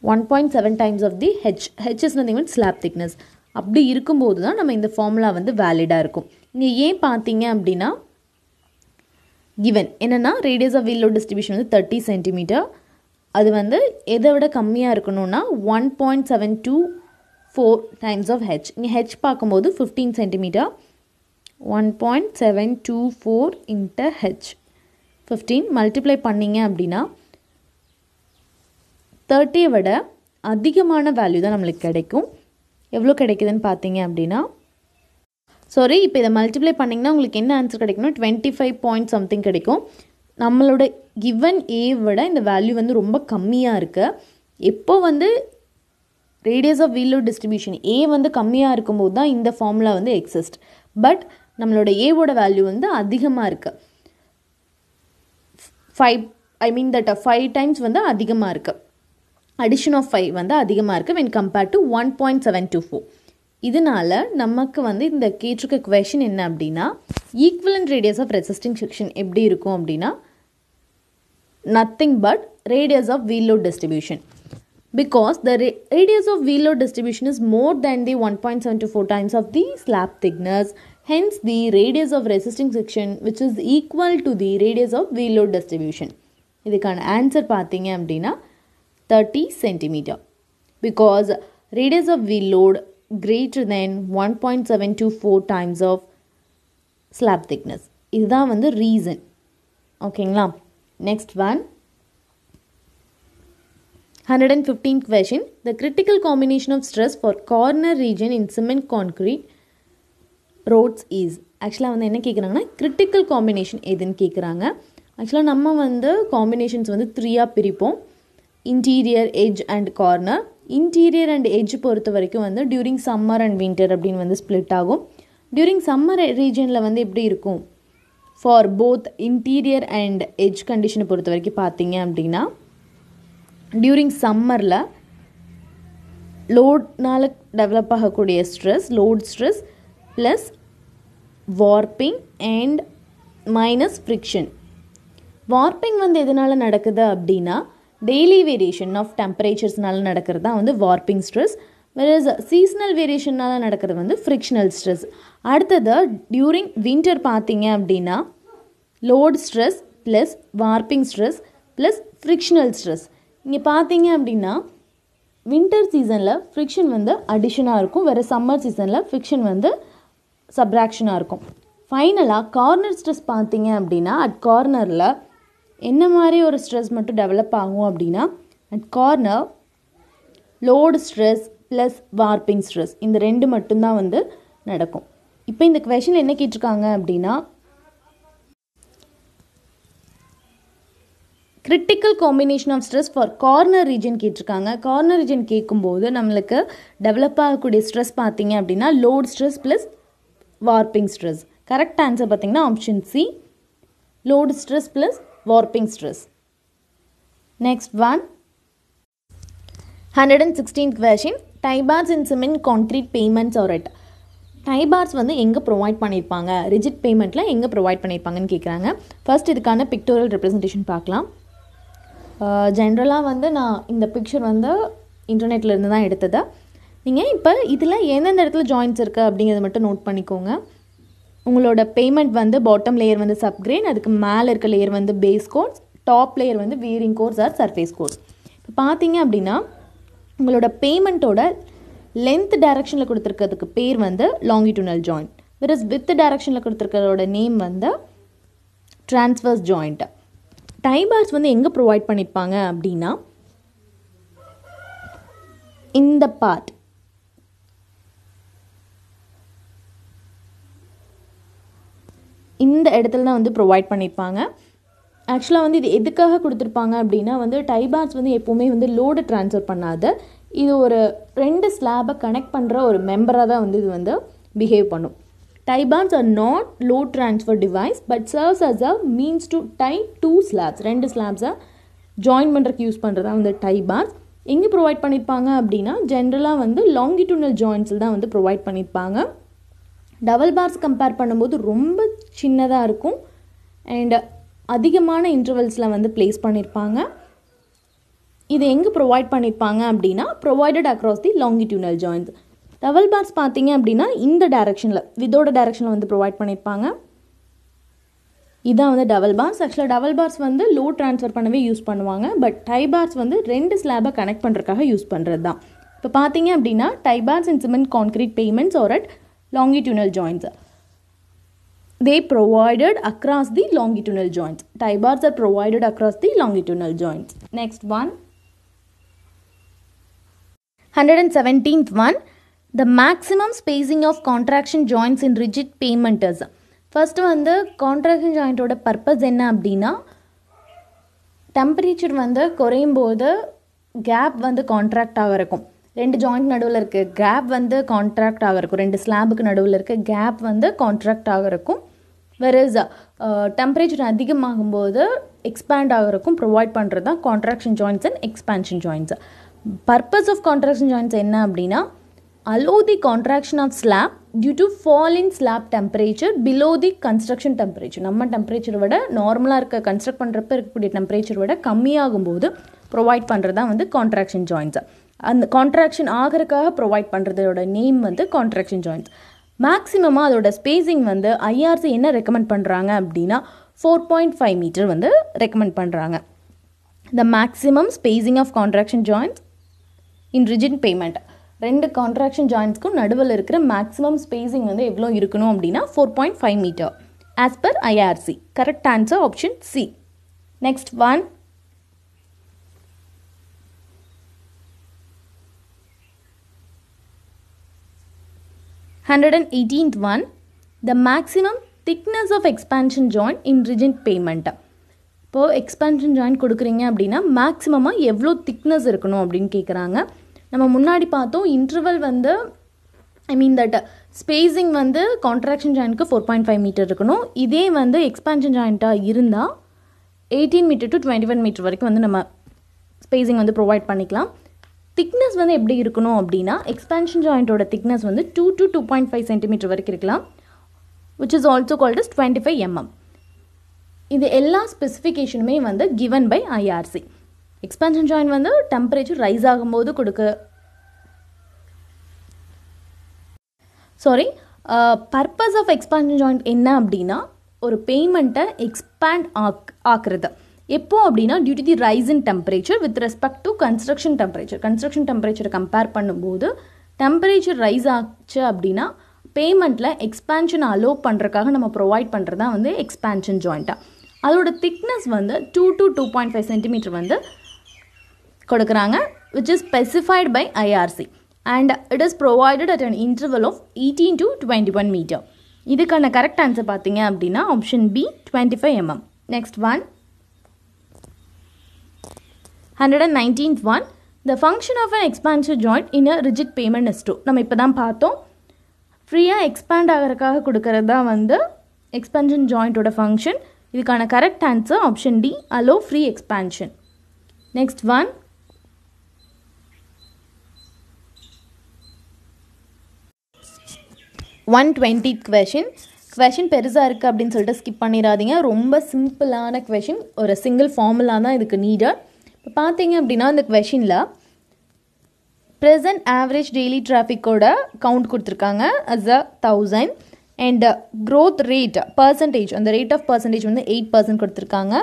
1.7 times of the H. H is nothing but slab thickness. அப்படி இருக்கும்போது தான் நம்ம இந்த ஃபார்முலா வந்து வேலிடாக இருக்கும். இங்கே ஏன் பார்த்தீங்க அப்படின்னா கிவன் என்னென்னா, radius of wheel load distribution வந்து 30 சென்டிமீட்டர். அது வந்து எதை விட கம்மியாக இருக்கணும்னா 1.724 டைம்ஸ் ஆஃப் ஹெச். இங்கே ஹெச் பார்க்கும்போது 15 சென்டிமீட்டர். 1.724 into h 15 மல்டிப்ளை பண்ணிங்க அப்படின்னா 30 விட அதிகமான வேல்யூ தான் நம்மளுக்கு கிடைக்கும். எவ்வளோ கிடைக்குதுன்னு பார்த்தீங்க அப்படின்னா, சாரி, இப்போ இதை மல்டிப்ளை பண்ணிங்கன்னா உங்களுக்கு என்ன ஆன்சர் கிடைக்கும்னா 25 பாயிண்ட் சம்திங் கிடைக்கும். நம்மளோட கிவன் ஏ விட இந்த வேல்யூ வந்து ரொம்ப கம்மியாக இருக்குது. எப்போ வந்து radius of wheel load distribution ஏ வந்து கம்மியாக இருக்கும்போது தான் இந்த ஃபார்முலா வந்து எக்ஸிஸ்ட். பட் நம்மளோட ஏவோட வேல்யூ வந்து அதிகமாக இருக்குது. 5 டைம்ஸ் வந்து அதிகமாக இருக்குது. அடிஷன் ஆஃப் 5 வந்து அதிகமாக இருக்குது when compared to 1.724. இதனால் நமக்கு வந்து இந்த கேட்டிருக்க கொஷின் என்ன அப்படின்னா, equivalent radius of resisting section எப்படி இருக்கும் அப்படின்னா, nothing but radius of wheel load distribution. Because the radius of wheel load distribution is more than the 1.724 times of the slab thickness. Hence, the radius of resisting section which is equal to the radius of wheel load distribution. இதுக்கான answer பார்த்தீங்க அப்படின்னா 30 centimeter. Because radius of wheel load greater than 1.724 times of slab thickness. இதுதான் வந்து reason. ஓகேங்களா? Next one. 115th question. The critical combination of stress for corner region in cement concrete roads is. ஆக்சுவலாக வந்து என்ன கேட்குறாங்கன்னா, critical combination எதுன்னு கேட்குறாங்க. ஆக்சுவலாக நம்ம வந்து காம்பினேஷன்ஸ் வந்து 3ஆக பிரிப்போம், interior, edge and corner. Interior and edge பொறுத்த வரைக்கும் வந்து டியூரிங் சம்மர் அண்ட் வின்டர் அப்படின்னு வந்து ஸ்ப்ளிட் ஆகும். டியூரிங் சம்மர் ரீஜனில் வந்து எப்படி இருக்கும், for both interior and edge கண்டிஷனை பொறுத்த வரைக்கும் பார்த்தீங்க அப்படின்னா, டியூரிங் சம்மரில் லோட்னால் டெவலப் ஆகக்கூடிய stress, load stress plus warping and minus friction. Warping வந்து எதனால் நடக்குது அப்படின்னா, டெய்லி வேரியேஷன் ஆஃப் டெம்பரேச்சர்ஸ்னால நடக்கிறது தான் வந்து வார்ப்பிங் ஸ்ட்ரெஸ். வேறஸ் சீசனல் வேரியேஷனால் நடக்கிறது வந்து ஃப்ரிக்ஷனல் ஸ்ட்ரெஸ். அடுத்தது டியூரிங் வின்டர் பார்த்தீங்க அப்படின்னா, load stress plus warping stress plus frictional stress. இங்கே பார்த்தீங்க அப்படின்னா வின்டர் சீசனில் ஃப்ரிக்ஷன் வந்து அடிஷனாக இருக்கும், வேறு சம்மர் சீசனில் ஃப்ரிக்ஷன் வந்து சப்ராக்ஷனாக இருக்கும். ஃபைனலாக கார்னர் ஸ்ட்ரெஸ் பார்த்தீங்க அப்படின்னா, அட் கார்னரில் என்ன மாதிரி ஒரு ஸ்ட்ரெஸ் மட்டும் டெவலப் ஆகும் அப்படின்னா, at corner load stress plus warping stress இந்த ரெண்டு மட்டும்தான் வந்து நடக்கும். இப்போ இந்த கொஷனில் என்ன கேட்டிருக்காங்க அப்படின்னா critical combination of stress for corner region கேட்டிருக்காங்க. கார்னர் ரீஜன் கேட்கும்போது நம்மளுக்கு டெவலப் ஆகக்கூடிய ஸ்ட்ரெஸ் பார்த்தீங்க அப்படின்னா load stress plus warping stress. Correct answer பார்த்தீங்கன்னா option C, load stress plus warping stress. Next one 116th question. tie bars in cement concrete payments or at tie bars வந்து எங்கே provide பண்ணியிருப்பாங்க, rigid பேமெண்ட்டில் எங்கே provide பண்ணியிருப்பாங்கன்னு கேட்குறாங்க. First இதுக்கான pictorial representation பார்க்கலாம். ஜென்ரலாக வந்து நான் இந்த பிக்சர் வந்து இன்டர்நெட்டில் இருந்து தான் எடுத்தது. நீங்கள் இப்போ இதில் எந்தெந்த இடத்துல ஜாயின்ட்ஸ் இருக்குது அப்படிங்கிறத மட்டும் நோட் பண்ணிக்கோங்க. உங்களோட பேமெண்ட் வந்து பாட்டம் லேயர் வந்து சப்கிரேன், அதுக்கு மேலே இருக்க லேயர் வந்து பேஸ் கோர்ஸ், டாப் லேயர் வந்து வீரிங் கோர்ஸ் ஆர் சர்ஃபேஸ் கோர்ஸ். இப்போ பார்த்தீங்க அப்படின்னா உங்களோட பேமெண்ட்டோட லென்த் டைரக்ஷனில் கொடுத்துருக்கிறதுக்கு பேர் வந்து லாங்கிடியூனல் ஜாயிண்ட், வெரஸ் வித் டைரக்ஷனில் கொடுத்துருக்கிறதோட நேம் வந்து ட்ரான்ஸ்வர்ஸ் ஜாயிண்ட். டை பார்ஸ் வந்து எங்கே ப்ரொவைட் பண்ணியிருப்பாங்க அப்படின்னா இந்த பார்ட், இந்த இடத்துல தான் வந்து ப்ரொவைட் பண்ணியிருப்பாங்க. ஆக்சுவலாக வந்து இது எதுக்காக கொடுத்துருப்பாங்க அப்படின்னா வந்து டை பார்ஸ் வந்து எப்போவுமே வந்து லோடு ட்ரான்ஸ்ஃபர் பண்ணாத, இது ஒரு 2 ஸ்லாபை கனெக்ட் பண்ணுற ஒரு மெம்பராக தான் வந்து இது வந்து பிஹேவ் பண்ணும். Tie bars are not load transfer device but serves as a means to tie 2 slabs, 2 ஸ்லாப்ஸை ஜாயின் பண்ணுறதுக்கு யூஸ் பண்ணுறதா வந்து டை பார்ஸ். எங்கே ப்ரொவைட் பண்ணியிருப்பாங்க அப்படின்னா ஜென்ரலாக வந்து லாங்கிடியூனல் ஜாயின்ட்ஸில் தான் வந்து ப்ரொவைட் பண்ணியிருப்பாங்க. டபுள் பார்ஸ் கம்பேர் பண்ணும்போது ரொம்ப சின்னதாக இருக்கும் அண்ட் அதிகமான இன்டர்வல்ஸில் வந்து ப்ளேஸ் பண்ணியிருப்பாங்க. இது எங்கே ப்ரொவைட் பண்ணியிருப்பாங்க அப்படின்னா provided across the longitudinal joints. Double bars பார்த்தீங்க அப்படின்னா இந்த டைரக்ஷனில் வித்தோட டைரக்ஷனில் வந்து ப்ரொவைட் பண்ணியிருப்பாங்க. இதான் வந்து டபுள் பார்ஸ். ஆக்சுவலாக டபுள் பார்ஸ் வந்து லோ ட்ரான்ஸ்ஃபர் பண்ணவே யூஸ் பண்ணுவாங்க. பட் டை பார்ஸ் வந்து 2 ஸ்லாபை கனெக்ட் பண்ணுறதுக்காக யூஸ் பண்ணுறது தான். இப்போ பார்த்தீங்க அப்படின்னா tie bars in cement concrete pavements are at longitudinal joints. They provided across the longitudinal joints. Tie bars are provided across the longitudinal joints. Next one. 117th one. The maximum spacing of contraction joints in rigid pavement is. First வந்து contraction joint ஓட purpose என்ன அப்படின்னா temperature வந்து குறையும் போது gap வந்து contract ஆக இருக்கும். 2 ஜாயிண்ட் நடுவில் இருக்க கேப் வந்து கான்ட்ராக்ட் ஆக இருக்கும், 2 ஸ்லாபுக்கு நடுவில் இருக்க கேப் வந்து கான்ட்ராக்ட் ஆக இருக்கும். வெரஸ் டெம்பரேச்சர் அதிகமாகும்போது எக்ஸ்பேண்ட் ஆகிறக்கும் ப்ரொவைட் பண்ணுறது தான் contraction joints and expansion joints. Purpose of contraction joints என்ன அப்படின்னா allow the contraction of slab due to fall in slab temperature below the construction temperature. நம்ம டெம்பரேச்சர் விட நார்மலாக இருக்க கன்ஸ்ட்ரக்ட் பண்ணுறப்ப இருக்கக்கூடிய டெம்பரேச்சர் விட கம்மியாகும்போது ப்ரொவைட் பண்ணுறது தான் வந்து கான்ட்ராக்ஷன் ஜாயின்ட்ஸ். அந்த கான்ட்ராக்ஷன் ஆகிறதுக்காக ப்ரொவைட் பண்ணுறதோட நேம் வந்து கான்ட்ராக்ஷன் ஜாயின்ட்ஸ். மேக்ஸிமமாக அதோட ஸ்பேசிங் வந்து ஐஆர்சி என்ன ரெக்கமெண்ட் பண்ணுறாங்க அப்படின்னா 4.5 மீட்டர் வந்து ரெக்கமெண்ட் பண்ணுறாங்க. The maximum spacing of contraction joints in rigid pavement, 2 contraction ஜாயின்ட்ஸ்க்கும் நடுவில் இருக்கிற மேக்ஸிமம் ஸ்பேசிங் வந்து எவ்வளோ இருக்கணும் அப்படின்னா 4.5 metre as per IRC. Correct answer option C. Next one. 118th one. The maximum thickness of expansion joint in rigid pavement. இப்போது expansion joint கொடுக்குறீங்க அப்படின்னா மேக்ஸிமமாக எவ்வளோ திக்னஸ் இருக்கணும் அப்படின்னு கேட்குறாங்க. நம்ம முன்னாடி பார்த்தோம் இன்டர்வல் வந்து தட் ஸ்பேசிங் வந்து கான்ட்ராக்ஷன் ஜாயிண்ட்க்கு 4.5 மீட்டர் இருக்கணும். இதே வந்து எக்ஸ்பான்ஷன் ஜாயிண்ட்டாக இருந்தால் 18 மீட்டர் டு 21 மீட்டர் வரைக்கும் வந்து நம்ம ஸ்பேசிங் வந்து ப்ரொவைட் பண்ணிக்கலாம். திக்னஸ் வந்து எப்படி இருக்கணும் அப்படின்னா எக்ஸ்பான்ஷன் ஜாயிண்ட்டோட திக்னஸ் வந்து 2 to 2.5 சென்டிமீட்டர் வரைக்கும் இருக்கலாம், which is also called as 25 mm. இது எல்லா ஸ்பெசிஃபிகேஷனுமே வந்து given by IRC. Expansion joint வந்து டெம்பரேச்சர் ரைஸ் ஆகும்போது பர்பஸ் ஆஃப் எக்ஸ்பான்ஷன் ஜாயிண்ட் என்ன அப்படின்னா ஒரு பேமெண்ட்டை எக்ஸ்பேண்ட் ஆக்குறது. எப்போ அப்படின்னா due to the rise in temperature with respect to construction டெம்பரேச்சரை கம்பேர் பண்ணும்போது டெம்பரேச்சர் ரைஸ் ஆச்சு அப்படின்னா பேமெண்ட்டில் எக்ஸ்பேன்ஷன் அலோவ் பண்ணுறதுக்காக நம்ம ப்ரொவைட் பண்ணுறது தான் வந்து எக்ஸ்பேன்ஷன் ஜாயிண்ட்டாக. அதோட திக்னஸ் வந்து 2 to 2.5 சென்டிமீட்டர் வந்து கொடுக்குறாங்க, which is specified by IRC. and it is provided at an interval of 18 to 21 meter. இதுக்கான correct answer பார்த்தீங்க அப்படின்னா option B 25 mm. Next one, 119th one, the function of an expansor joint in a rigid payment is to. நம்ம இப்போ தான் பார்த்தோம், ஃப்ரீயாக expand ஆகிறதுக்காக கொடுக்கறது தான் வந்து எக்ஸ்பென்ஷன் ஜாயிண்ட்டோட ஃபங்க்ஷன். இதுக்கான correct answer option D, allow free expansion. Next one, 120th question பெருசாக இருக்குது அப்படின்னு சொல்லிட்டு ஸ்கிப் பண்ணிடாதீங்க. ரொம்ப சிம்பிளான கொஷின், ஒரு சிங்கிள் ஃபார்முலா தான் இதுக்கு நீடட். இப்போ பார்த்தீங்க அப்படின்னா இந்த கொஷினில் ப்ரெசன்ட் ஆவரேஜ் டெய்லி டிராஃபிக்கோட கவுண்ட் கொடுத்துருக்காங்க as a 1000 and growth rate percentage, அந்த ரேட் ஆஃப் பர்சன்டேஜ் வந்து 8% கொடுத்துருக்காங்க.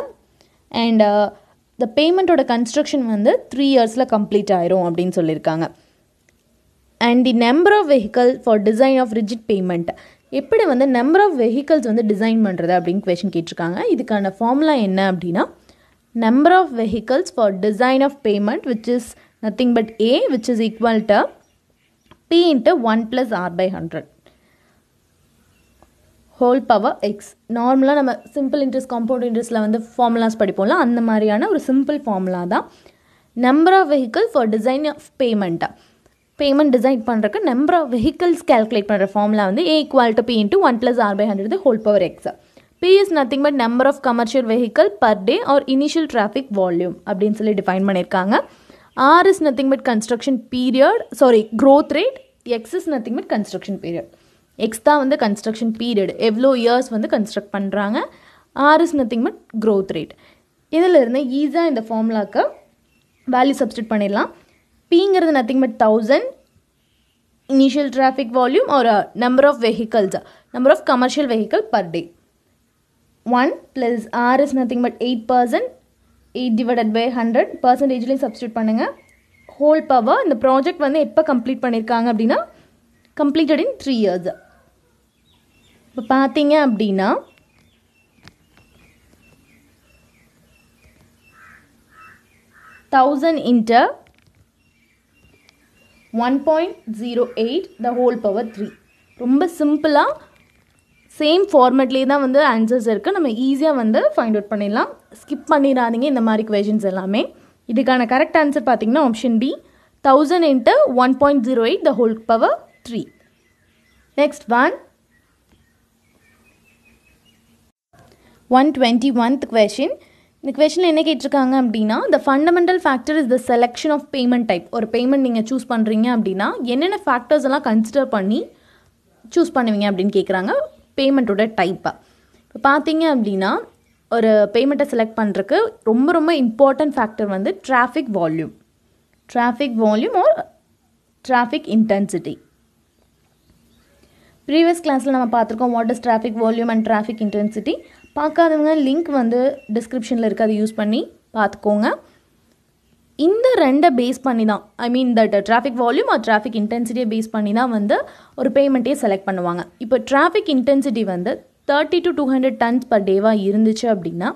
அண்ட் த பேமெண்ட்டோட கன்ஸ்ட்ரக்ஷன் வந்து 3 yearsல கம்ப்ளீட் ஆயிரும் அப்படின்னு சொல்லியிருக்காங்க. And the number of vehicle for design of rigid pavement, எப்படி வந்து நம்பர் ஆஃப் வெஹிக்கல்ஸ் வந்து டிசைன் பண்ணுறது அப்படின்னு கொஷின் கேட்டிருக்காங்க. இதுக்கான ஃபார்முலா என்ன அப்படின்னா number of vehicles for design of pavement which is nothing but A which is equal to P into 1 plus R by 100 whole power X. நார்மலாக நம்ம சிம்பிள் இன்ட்ரெஸ்ட் காம்பவுண்ட் இன்ட்ரெஸ்ட்டில் வந்து ஃபார்முலாஸ் படிப்போம்ல, அந்த மாதிரியான ஒரு சிம்பிள் ஃபார்முலா தான் number of vehicle for design of பேமெண்ட்டை. Pavement design பண்ணுறக்கு number of vehicles calculate பண்ணுற ஃபார்முலா வந்து A equal to P into 1 plus R by 100 whole power X. P is nothing but number of commercial vehicle per day or initial traffic volume அப்படின்னு சொல்லி define பண்ணியிருக்காங்க. R is nothing but construction period, growth rate. X is nothing but construction period. X தான் வந்து construction period, எவ்வளோ years வந்து construct பண்ணுறாங்க. R is nothing but growth rate. இதில் இருந்து ஈஸியாக இந்த ஃபார்முலாவுக்கு வேல்யூ சப்ஸ்டியூட் பண்ணிடலாம். Pங்கிறது nothing but 1000 initial traffic volume or number of vehicles, number of commercial vehicle per day. 1 plus R is nothing but 8%, 8 divided by 100 percentageலையும் substitute பண்ணுங்கள். Whole power, இந்த project வந்து எப்போ complete பண்ணியிருக்காங்க அப்படின்னா completed in 3 years. இப்போ பார்த்தீங்க அப்படின்னா 1000 into 1.08 the whole power 3. ரொம்ப சிம்பிளாக சேம் ஃபார்மேட்லேயே தான் வந்து ஆன்சர்ஸ் இருக்குது. நம்ம ஈஸியாக வந்து ஃபைண்ட் அவுட் பண்ணிடலாம். ஸ்கிப் பண்ணிடாதீங்க இந்த மாதிரி கொஷின்ஸ் எல்லாமே. இதுக்கான கரெக்ட் ஆன்சர் பார்த்தீங்கன்னா option D, 1000 into 1.08 the whole power 3. Next one, 121th question. இந்த கொஷனில் என்ன கேட்டிருக்காங்க அப்படின்னா the fundamental factor is the selection of payment type. ஒரு பேமெண்ட் நீங்கள் சூஸ் பண்ணுறீங்க அப்படின்னா என்னென்ன ஃபேக்டர்ஸ் எல்லாம் கன்சிடர் பண்ணி சூஸ் பண்ணுவீங்க அப்படின்னு கேட்குறாங்க. பேமெண்ட்டோட டைப்பாக இப்போ பார்த்தீங்க அப்படின்னா ஒரு பேமெண்ட்டை செலக்ட் பண்ணுறதுக்கு ரொம்ப ரொம்ப இம்பார்ட்டன்ட் ஃபேக்டர் வந்து traffic volume or traffic intensity. Previous கிளாஸில் நம்ம பார்த்துருக்கோம் what is traffic volume and traffic intensity. பார்க்காதவங்க லிங்க் வந்து டிஸ்கிரிப்ஷனில் இருக்குது, அதை யூஸ் பண்ணி பார்த்துக்கோங்க. இந்த ரெண்டை பேஸ் பண்ணி தான், I mean that traffic volume or traffic இன்டென்சிட்டியை பேஸ் பண்ணி தான் வந்து ஒரு பேமெண்ட்டே செலக்ட் பண்ணுவாங்க. இப்போ டிராஃபிக் இன்டென்சிட்டி வந்து 30 to 200 tons per டேவாக இருந்துச்சு அப்படின்னா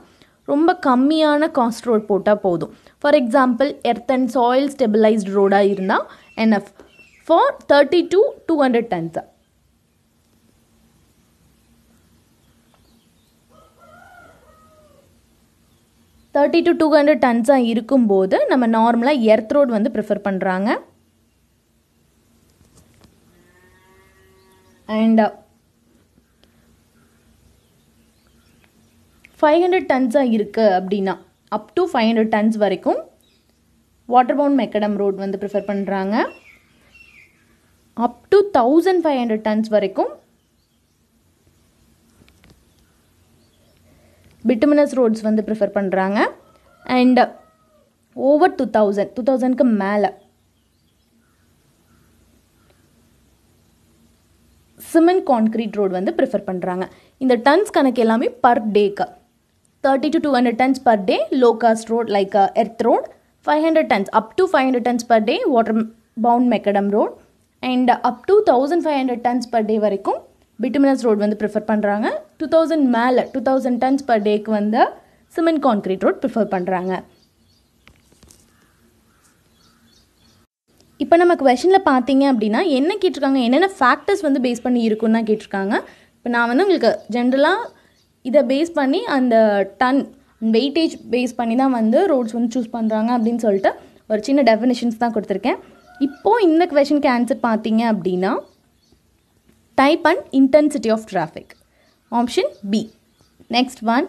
ரொம்ப கம்மியான காஸ்ட் ரோட் போட்டால் போதும். For example earth and soil stabilised ரோடாக இருந்தால் NF for 30 to 200 tons. $30 to 200 டன்ஸாக இருக்கும்போது நம்ம நார்மலாக எர்த் ரோட் வந்து ப்ரிஃபர் பண்ணுறாங்க. அண்ட் 500 டன்ஸாக இருக்குது அப்படின்னா அப் டு 500 tons வரைக்கும் வாட்டர் பவுண்ட் மெக்கடம் ரோட் வந்து ப்ரிஃபர் பண்ணுறாங்க. அப் டு 1500 tons வரைக்கும் பிட்டுமினஸ் ரோட்ஸ் வந்து ப்ரிஃபர் பண்ணுறாங்க. அண்ட் ஓவர் 2000க்கு மேலே சிமெண்ட் கான்க்ரீட் ரோடு வந்து ப்ரிஃபர் பண்ணுறாங்க. இந்த டன்ஸ் கணக்கு எல்லாமே per take 30 to 200 tons per day low cost road like earth road, 500 tons up to 500 tons per day water bound macadam road, and up to 1500 tons per day வரைக்கும் bituminous road வந்து prefer பண்ணுறாங்க. 2000 மேலே 2000 tons per dayக்கு வந்து cement concrete road prefer பண்ணுறாங்க. இப்போ நம்ம கொஷனில் பார்த்தீங்க அப்படின்னா என்ன கேட்டிருக்காங்க, என்னென்ன ஃபேக்டர்ஸ் வந்து பேஸ் பண்ணி இருக்குன்னு தான் கேட்டிருக்காங்க. இப்போ நான் வந்து உங்களுக்கு ஜென்ரலாக இதை பேஸ் பண்ணி அந்த டன் வெயிட்டேஜ் பேஸ் பண்ணி தான் வந்து ரோட்ஸ் வந்து சூஸ் பண்ணுறாங்க அப்படின்னு சொல்லிட்டு ஒரு சின்ன டெஃபினிஷன்ஸ் தான் கொடுத்துருக்கேன். இப்போது இந்த கொஷனுக்கு ஆன்சர் பார்த்தீங்க அப்படின்னா type and intensity of traffic, option B. Next one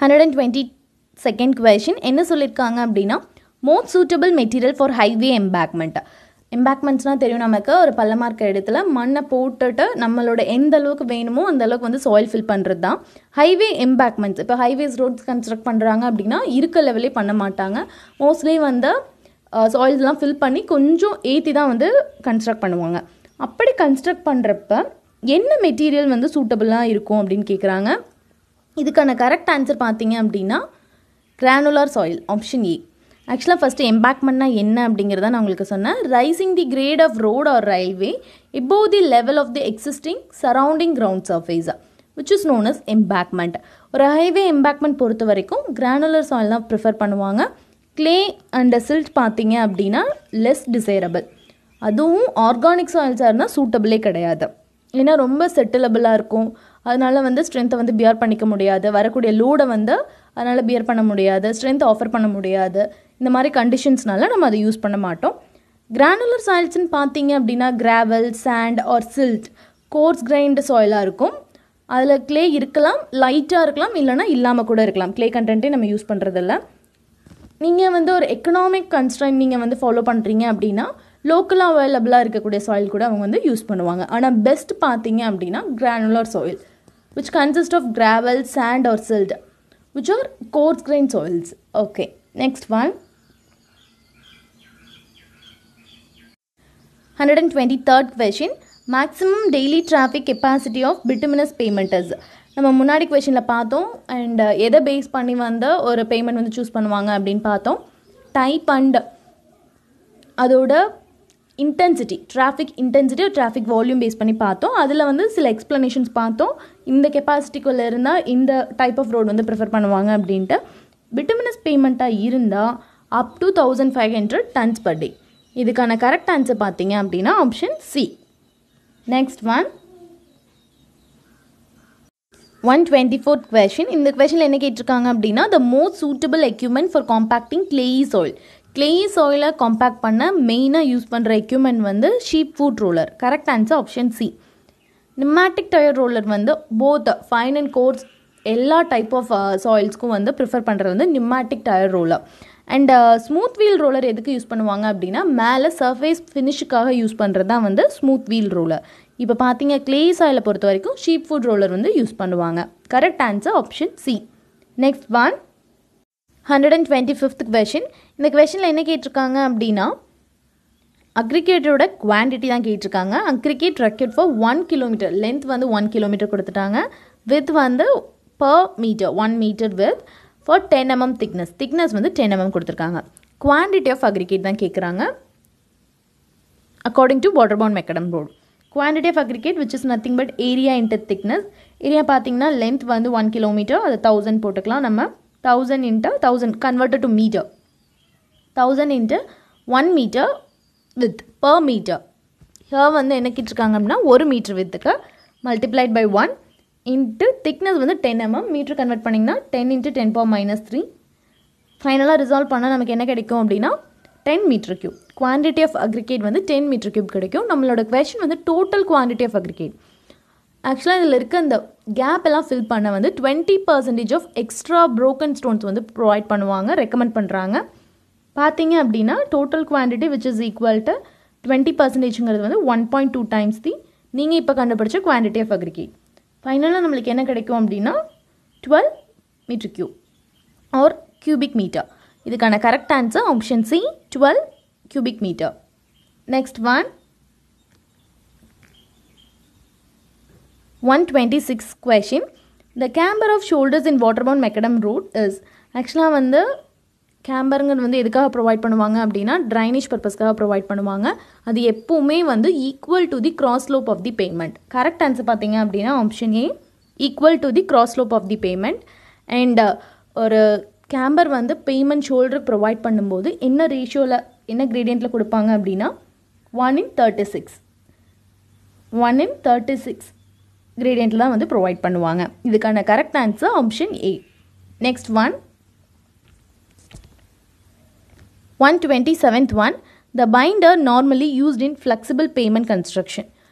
122nd question என்ன சொல்லியிருக்காங்க அப்படின்னா most suitable material for highway embankment. எம்பேக்மெண்ட்ஸ்னால் தெரியும் நமக்கு, ஒரு பள்ளமாக இருக்க இடத்துல மண்ணை போட்டுட்டு நம்மளோட எந்த அளவுக்கு வேணுமோ அந்த அளவுக்கு வந்து சாயில் ஃபில் பண்ணுறது தான் ஹைவே எம்பேக்மெண்ட்ஸ். இப்போ ஹைவேஸ் ரோட்ஸ் கன்ஸ்ட்ரக்ட் பண்ணுறாங்க அப்படின்னா இருக்க லெவலே பண்ண மாட்டாங்க. மோஸ்ட்லி வந்து சாயில்ஸ்லாம் ஃபில் பண்ணி கொஞ்சம் ஏற்றி தான் வந்து கன்ஸ்ட்ரக்ட் பண்ணுவாங்க. அப்படி கன்ஸ்ட்ரக்ட் பண்ணுறப்ப என்ன மெட்டீரியல் வந்து சூட்டபிளாக இருக்கும் அப்படின்னு கேட்குறாங்க. இதுக்கான கரெக்ட் ஆன்சர் பார்த்தீங்க அப்படின்னா கிரானுலார் சாயில், ஆப்ஷன் ஏ. ஆக்சுவலாக ஃபஸ்ட்டு எம்பேக்மெண்ட்னா என்ன அப்படிங்கிறத நான் உங்களுக்கு சொன்னேன். Raising the grade of road or railway above the level of the existing surrounding ground surface which is known as embankment. ஒரு ஹைவே எம்பேக்மெண்ட் பொறுத்த வரைக்கும் கிரானுலர் சாயில் தான் ப்ரிஃபர் பண்ணுவாங்க. கிளே அண்ட் சில்ட் பார்த்தீங்க அப்படின்னா லெஸ் டிசைரபிள். அதுவும் organic சாயில்ஸாக இருந்தால் சூட்டபிளே கிடையாது. ஏன்னா ரொம்ப செட்டிலபிளாக இருக்கும். அதனால் வந்து ஸ்ட்ரென்த்தை வந்து பியர் பண்ணிக்க முடியாது, வரக்கூடிய லோடை வந்து அதனால் பியர் பண்ண முடியாது, ஸ்ட்ரென்த் ஆஃபர் பண்ண முடியாது. இந்த மாதிரி கண்டிஷன்ஸ்னால நம்ம அதை யூஸ் பண்ண மாட்டோம். கிரானுலர் சாயில்ஸ்ன்னு பார்த்தீங்க அப்படின்னா gravel, sand or silt coarse grained சாயிலாக இருக்கும். அதில் கிளே இருக்கலாம், லைட்டாக இருக்கலாம், இல்லைனா இல்லாமல் கூட இருக்கலாம். கிளே கண்டென்ட்டே நம்ம யூஸ் பண்ணுறதில்ல. நீங்கள் வந்து ஒரு எக்கனாமிக் கன்ஸ்ட்ரெயின்ட் நீங்கள் வந்து ஃபாலோ பண்ணுறீங்க அப்படின்னா லோக்கலாக அவைலபிளாக இருக்கக்கூடிய சாயில் கூட அவங்க வந்து யூஸ் பண்ணுவாங்க. ஆனால் பெஸ்ட் பார்த்தீங்க அப்படின்னா granular soil which consist of gravel, sand or silt which are coarse grained soils. Okay, next one 123rd question maximum daily traffic capacity of bituminous pavement is. நம்ம முன்னாடி கொஷனில் பார்த்தோம். அண்ட் எதை பேஸ் பண்ணி வந்து ஒரு பேமெண்ட் வந்து சூஸ் பண்ணுவாங்க அப்படின்னு பார்த்தோம். டைப் அண்ட் அதோட intensity, traffic intensity traffic volume base பண்ணி பார்த்தோம். அதில் வந்து சில எக்ஸ்ப்ளனேஷன்ஸ் பார்த்தோம். இந்த கெப்பாசிட்டிக்குள்ளே இருந்தால் இந்த டைப் ஆஃப் ரோடு வந்து ப்ரிஃபர் பண்ணுவாங்க அப்படின்ட்டு. பிட்டுமினஸ் பேமெண்ட்டாக இருந்தால் up to 1500 tons per day. இதுக்கான கரெக்ட் ஆன்சர் பார்த்தீங்க அப்படின்னா option C. Next one 124th question. இந்த கொஷனில் என்ன கேட்டிருக்காங்க அப்படின்னா the most suitable equipment for compacting clayey soil. Clayey சாயிலை காம்பேக்ட் பண்ண மெயினாக யூஸ் பண்ணுற எக்யூப்மெண்ட் வந்து sheep foot roller. Correct answer option C. Pneumatic tyre roller வந்து போத் ஃபைன் அண்ட் கோர்ஸ் எல்லா டைப் ஆஃப் சாயில்ஸ்க்கும் வந்து ப்ரிஃபர் பண்ணுறது வந்து pneumatic tyre roller. And smooth wheel roller எதுக்கு யூஸ் பண்ணுவாங்க அப்படின்னா மேலே சர்ஃபேஸ் ஃபினிஷுக்காக யூஸ் பண்ணுறது தான் வந்து ஸ்மூத் வீல் ரோலர். இப்போ பார்த்தீங்க கிளேயி சாயிலை பொறுத்த வரைக்கும் ஷீப் ஃபுட் ரோலர் வந்து யூஸ் பண்ணுவாங்க. Correct answer option C. Next one 125th question. இந்த கொஷனில் என்ன கேட்டிருக்காங்க அப்படின்னா அக்ரிகேட்டரோட குவான்டிட்டி தான் கேட்டிருக்காங்க. Aggregate required for 1 kilometer, length வந்து 1 kilometer கொடுத்துட்டாங்க. வித் வந்து per metre 1 meter width for 10 mm thickness வந்து 10 mm கொடுத்துருக்காங்க. குவான்டிட்டி ஆஃப் அக்ரிகேட் தான் கேட்குறாங்க according to water bound macadam road. Quantity of aggregate which is nothing but area into thickness. Area பார்த்தீங்கன்னா length வந்து 1 kilometer, அது 1000 போட்டுக்கலாம். நம்ம 1000 into 1000 converted to meter, 1000 into 1 meter width per meter. Here வந்து என்ன கேட்டிருக்காங்க அப்படின்னா 1 meter widthக்கு multiplied by 1 into thickness வந்து 10 mm. மீட்டர் கன்வெர்ட் பண்ணிங்கன்னா 10 into 10 power minus 3. ஃபைனலாக ரிசால்வ் பண்ணால் நமக்கு என்ன கிடைக்கும் அப்படின்னா 10 meter cube. Quantity of aggregate வந்து 10 meter cube கிடைக்கும். நம்மளோட கொஷின் வந்து டோட்டல் குவான்டிட்டி ஆஃப் அக்ரிகேட். ஆக்சுவலாக இதில் இருக்க அந்த கேப் எல்லாம் ஃபில் பண்ண வந்து 20% ஆஃப் எக்ஸ்ட்ரா ப்ரோக்கன் ஸ்டோன்ஸ் வந்து ப்ரொவைட் பண்ணுவாங்க, ரெக்கமெண்ட் பண்ணுறாங்க. பார்த்தீங்க அப்படின்னா total quantity which is equal to 20%ங்கிறது வந்து 1.2 times தி நீங்கள் இப்போ கண்டுபிடிச்ச குவான்டிட்டி ஆஃப் அக்ரிகேட். ஃபைனலாக நம்மளுக்கு என்ன கிடைக்கும் அப்படின்னா 12 meter cube or cubic meter. இதுக்கான correct answer option C, 12 cubic meter. Next one 126th question. The camber of shoulders in waterbound macadam road is. ஆக்சுவலாக வந்து கேம்பருங்கிறது வந்து எதுக்காக ப்ரொவைட் பண்ணுவாங்க அப்படின்னா ட்ரைனேஜ் பர்பஸ்க்காக ப்ரொவைட் பண்ணுவாங்க. அது எப்போவுமே வந்து equal to the cross slope of the pavement. Correct answer பார்த்தீங்க அப்படின்னா option A, equal to the cross slope of the pavement. And ஒரு கேம்பர் வந்து பேமெண்ட் ஷோல்டர் ப்ரொவைட் பண்ணும்போது என்ன ரேஷியோவில் என்ன கிரேடியண்ட்டில் கொடுப்பாங்க அப்படின்னா 1:36 கிரேடியண்ட்டில் தான் வந்து ப்ரொவைட் பண்ணுவாங்க. இதுக்கான correct answer option A. Next 127th one, the binder normally used in flexible pavement construction.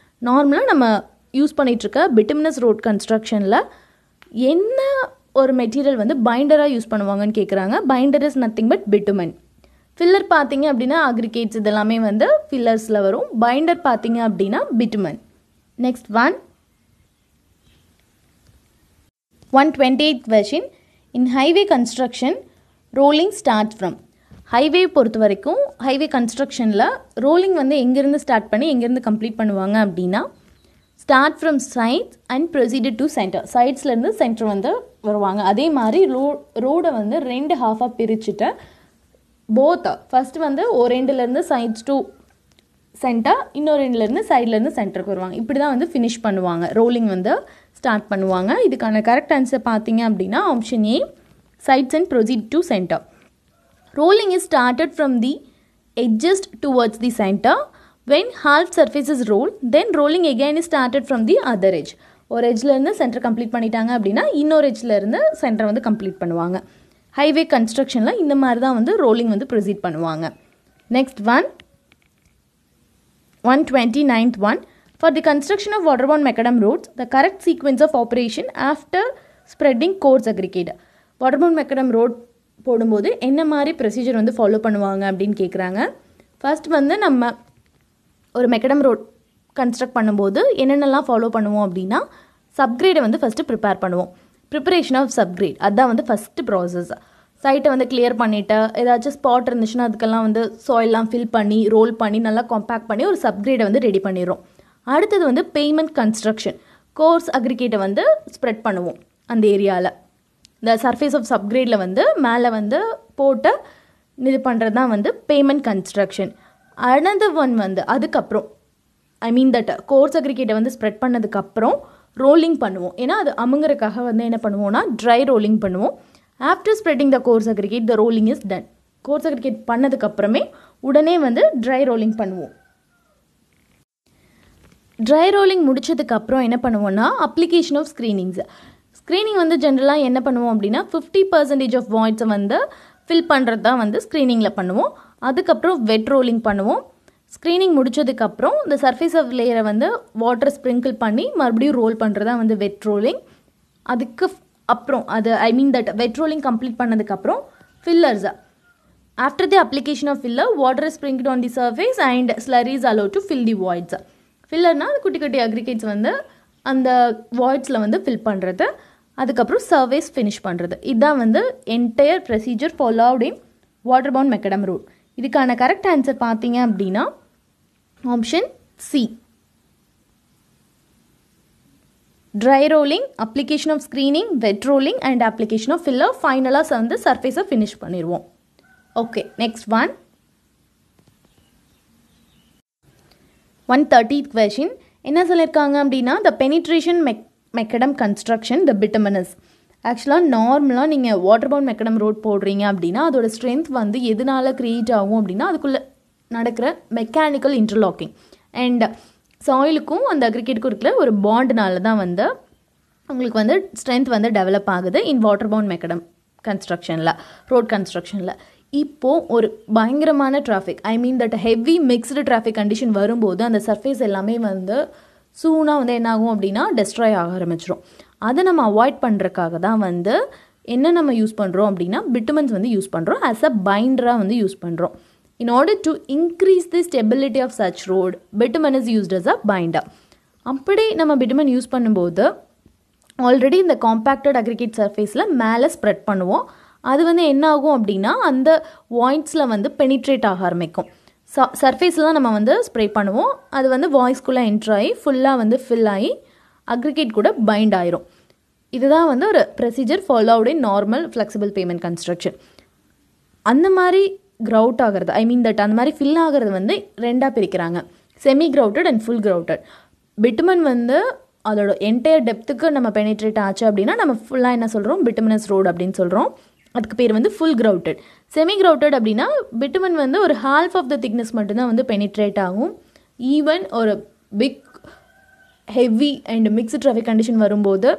நார்மலாக நம்ம யூஸ் பண்ணிகிட்ருக்க பிட்டுமினஸ் ரோட் கன்ஸ்ட்ரக்ஷனில் என்ன ஒரு மெட்டீரியல் வந்து பைண்டராக யூஸ் பண்ணுவாங்கன்னு கேட்குறாங்க. Binder is nothing but bitumen. Filler பார்த்தீங்க அப்படின்னா அக்ரிகேட்ஸ் இதெல்லாமே வந்து ஃபில்லர்ஸில் வரும். பைண்டர் பார்த்தீங்க அப்படின்னா bitumen. Next 128th question, in highway construction rolling starts from. Highway பொறுத்த வரைக்கும் ஹைவே கன்ஸ்ட்ரக்ஷனில் ரோலிங் வந்து எங்கேருந்து ஸ்டார்ட் பண்ணி எங்கேருந்து கம்ப்ளீட் பண்ணுவாங்க அப்படின்னா start from sides and proceeded to centre. சைட்ஸ்லேருந்து சென்டர் வந்து வருவாங்க. அதே மாதிரி ரோடை வந்து 2 ஹாஃபாக பிரிச்சுட்டு ஃபஸ்ட்டு வந்து ஒரு எண்டுலேருந்து சைட்ஸ் டு சென்டர், இன்னொரு எண்டுலேருந்து சைட்லேருந்து சென்டருக்கு வருவாங்க. இப்படி தான் வந்து ஃபினிஷ் பண்ணுவாங்க, ரோலிங் வந்து ஸ்டார்ட் பண்ணுவாங்க. இதுக்கான கரெக்ட் ஆன்சர் பார்த்தீங்க அப்படின்னா option A, sides and proceed to centre. Rolling is started from the edges towards the center. When half surface is rolled, then rolling again is started from the other edge. ஒரு எட்ஜ்லேருந்து centre complete பண்ணிட்டாங்க அப்படின்னா இன்னொரு எட்ஜ்லேருந்து centre வந்து complete பண்ணுவாங்க. Highway கன்ஸ்ட்ரக்ஷனில் இந்த மாதிரி தான் வந்து ரோலிங் வந்து ப்ரொசீட் பண்ணுவாங்க. Next 129th one, for the construction of waterborne macadam roads, the correct sequence of operation after spreading coarse aggregate. waterborne macadam road போடும்போது என்ன மாதிரி ப்ரொசீஜர் வந்து ஃபாலோ பண்ணுவாங்க அப்படின்னு கேட்குறாங்க. ஃபர்ஸ்ட் வந்து நம்ம ஒரு மெக்கடம் ரோட் கன்ஸ்ட்ரக்ட் பண்ணும்போது என்னென்னலாம் ஃபாலோ பண்ணுவோம் அப்படின்னா சப்கிரேடை வந்து ஃபஸ்ட்டு ப்ரிப்பேர் பண்ணுவோம். ப்ரிப்பரேஷன் ஆஃப் சப்கிரேட் அதுதான் வந்து ஃபஸ்ட்டு ப்ராசஸ். சைட்டை வந்து கிளியர் பண்ணிவிட்டு ஏதாச்சும் ஸ்பாட் இருந்துச்சுன்னா அதுக்கெல்லாம் வந்து சாயிலெலாம் ஃபில் பண்ணி ரோல் பண்ணி நல்லா காம்பேக்ட் பண்ணி ஒரு சப்கிரேடை வந்து ரெடி பண்ணிடுறோம். அடுத்தது வந்து பேமெண்ட் கன்ஸ்ட்ரக்ஷன், கோர்ஸ் அக்ரிகேட்டை வந்து ஸ்ப்ரெட் பண்ணுவோம் அந்த ஏரியாவில். இந்த சர்ஃபேஸ் ஆஃப் சப்கிரேடில் வந்து மேலே வந்து போட்டு இது பண்ணுறது தான் வந்து பேமெண்ட் கன்ஸ்ட்ரக்ஷன். அனதர் ஒன் வந்து அதுக்கப்புறம் தட் கோர்ஸ் அக்ரிகேட்டை வந்து ஸ்ப்ரெட் பண்ணதுக்கப்புறம் ரோலிங் பண்ணுவோம். ஏன்னா அது அமுங்கிறதுக்காக வந்து என்ன பண்ணுவோம்னா ட்ரை ரோலிங் பண்ணுவோம். After spreading the coarse aggregate the rolling is done. Coarse aggregate பண்ணதுக்கப்புறமே உடனே வந்து ட்ரை ரோலிங் பண்ணுவோம். ட்ரை ரோலிங் முடிச்சதுக்கப்புறம் என்ன பண்ணுவோம்னா அப்ளிகேஷன் ஆஃப் ஸ்க்ரீனிங்ஸ். ஸ்க்ரீனிங் வந்து ஜென்ரலாக என்ன பண்ணுவோம் அப்படின்னா 50% ஆஃப் வாய்ட்ஸை வந்து ஃபில் பண்ணுறது தான் வந்து ஸ்க்ரீனிங்கில் பண்ணுவோம். அதுக்கப்புறம் வெட் ரோலிங் பண்ணுவோம். ஸ்க்ரீனிங் முடிச்சதுக்கப்புறம் இந்த சர்ஃபேஸ் ஆஃப் லேயரை வந்து வாட்டர் ஸ்ப்ரிங்கிள் பண்ணி மறுபடியும் ரோல் பண்ணுறது தான் வந்து வெட் ரோலிங். அதுக்கு அப்புறம் அது தட் வெட் ரோலிங் கம்ப்ளீட் பண்ணதுக்கப்புறம் fillers. After the application of filler water is sprinkled on the surface and slurry is allowed to fill the voids. ஃபில்லர்னால் அது குட்டி குட்டி அக்ரிகேட்ஸ் வந்து அந்த வாய்ட்ஸில் வந்து ஃபில் பண்ணுறது, அதுக்கப்புறம் சர்வேஸ் ஃபினிஷ் பண்ணுறது. இதுதான் வந்து entire procedure followed in water bound macadam road. இதுக்கான கரெக்ட் ஆன்சர் பார்த்தீங்க அப்படின்னா option C, dry rolling, application of screening, wet rolling and application of filler. ஃபைனலாக வந்து சர்ஃபேஸை ஃபினிஷ் பண்ணிடுவோம். ஓகே, நெக்ஸ்ட் 130th question என்ன சொல்லியிருக்காங்க அப்படின்னா the penetration macadam construction the bituminous. ஆக்சுவலாக நார்மலாக நீங்கள் வாட்டர்பவுண்ட் மெக்கடம் ரோட் போடுறீங்க அப்படின்னா அதோட ஸ்ட்ரென்த் வந்து எதனால் க்ரியேட் ஆகும் அப்படின்னா அதுக்குள்ளே நடக்கிற மெக்கானிக்கல் இன்டர்லாக்கிங் அண்ட் சாயிலுக்கும் அந்த அக்ரிகேட்டுக்கும் இருக்கிற ஒரு பாண்டுனால தான் வந்து உங்களுக்கு வந்து ஸ்ட்ரென்த் வந்து டெவலப் ஆகுது இன் வாட்டர்பவுண்ட் மெக்கடம் கன்ஸ்ட்ரக்ஷனில், ரோட் கன்ஸ்ட்ரக்ஷனில். இப்போது ஒரு பயங்கரமான traffic that heavy mixed traffic condition வரும்போது அந்த சர்ஃபேஸ் எல்லாமே வந்து சூனாக வந்து என்ன ஆகும் அப்படின்னா டெஸ்ட்ராய் ஆக ஆரம்பிச்சிடும். அதை நம்ம அவாய்ட் பண்ணுறதுக்காக தான் வந்து என்ன நம்ம யூஸ் பண்ணுறோம் அப்படின்னா பிட்டுமன்ஸ் வந்து யூஸ் பண்ணுறோம். ஆஸ் அ பைண்டராக வந்து யூஸ் பண்ணுறோம். In order to increase the stability of such road bitumen is used as a binder. அப்படி நம்ம பிட்டுமன் யூஸ் பண்ணும்போது ஆல்ரெடி இந்த காம்பேக்டட் அக்ரிகேட் சர்ஃபேஸில் மேலே ஸ்ப்ரெட் பண்ணுவோம். அது வந்து என்ன ஆகும் அப்படின்னா அந்த வாய்ட்ஸில் வந்து பெனிட்ரேட் ஆக ஆரம்பிக்கும். சர்ஃபேஸில் தான் நம்ம வந்து ஸ்ப்ரே பண்ணுவோம். அது வந்து வாய்ஸ்குள்ளே என்ட்ரு ஆகி ஃபுல்லாக வந்து ஃபில் ஆகி அக்ரிகேட் கூட பைண்ட் ஆயிரும். இதுதான் வந்து ஒரு procedure followed in normal flexible pavement construction. அந்த மாதிரி க்ரவுட் ஆகிறது தட் அந்த மாதிரி ஃபில் ஆகிறது வந்து ரெண்டாக பிரிக்கிறாங்க, செமி க்ரவுட்டட் அண்ட் ஃபுல் க்ரவுட்டட். பிட்டுமன் வந்து அதோட என்டையர் டெப்த்துக்கு நம்ம பெனிட்ரேட் ஆச்சு அப்படின்னா நம்ம ஃபுல்லாக என்ன சொல்கிறோம் பிட்டுமினஸ் ரோடு அப்படின்னு சொல்கிறோம். அதுக்கு பேர் வந்து ஃபுல் கிரவுட்டட். செமி கிரவுட்டட் அப்படின்னா பிட்டுமன் வந்து ஒரு ஹால்ஃப் ஆஃப் த திக்னஸ் மட்டும்தான் வந்து பெனிட்ரேட் ஆகும். ஈவன் ஒரு big heavy and mixed traffic condition வரும்போது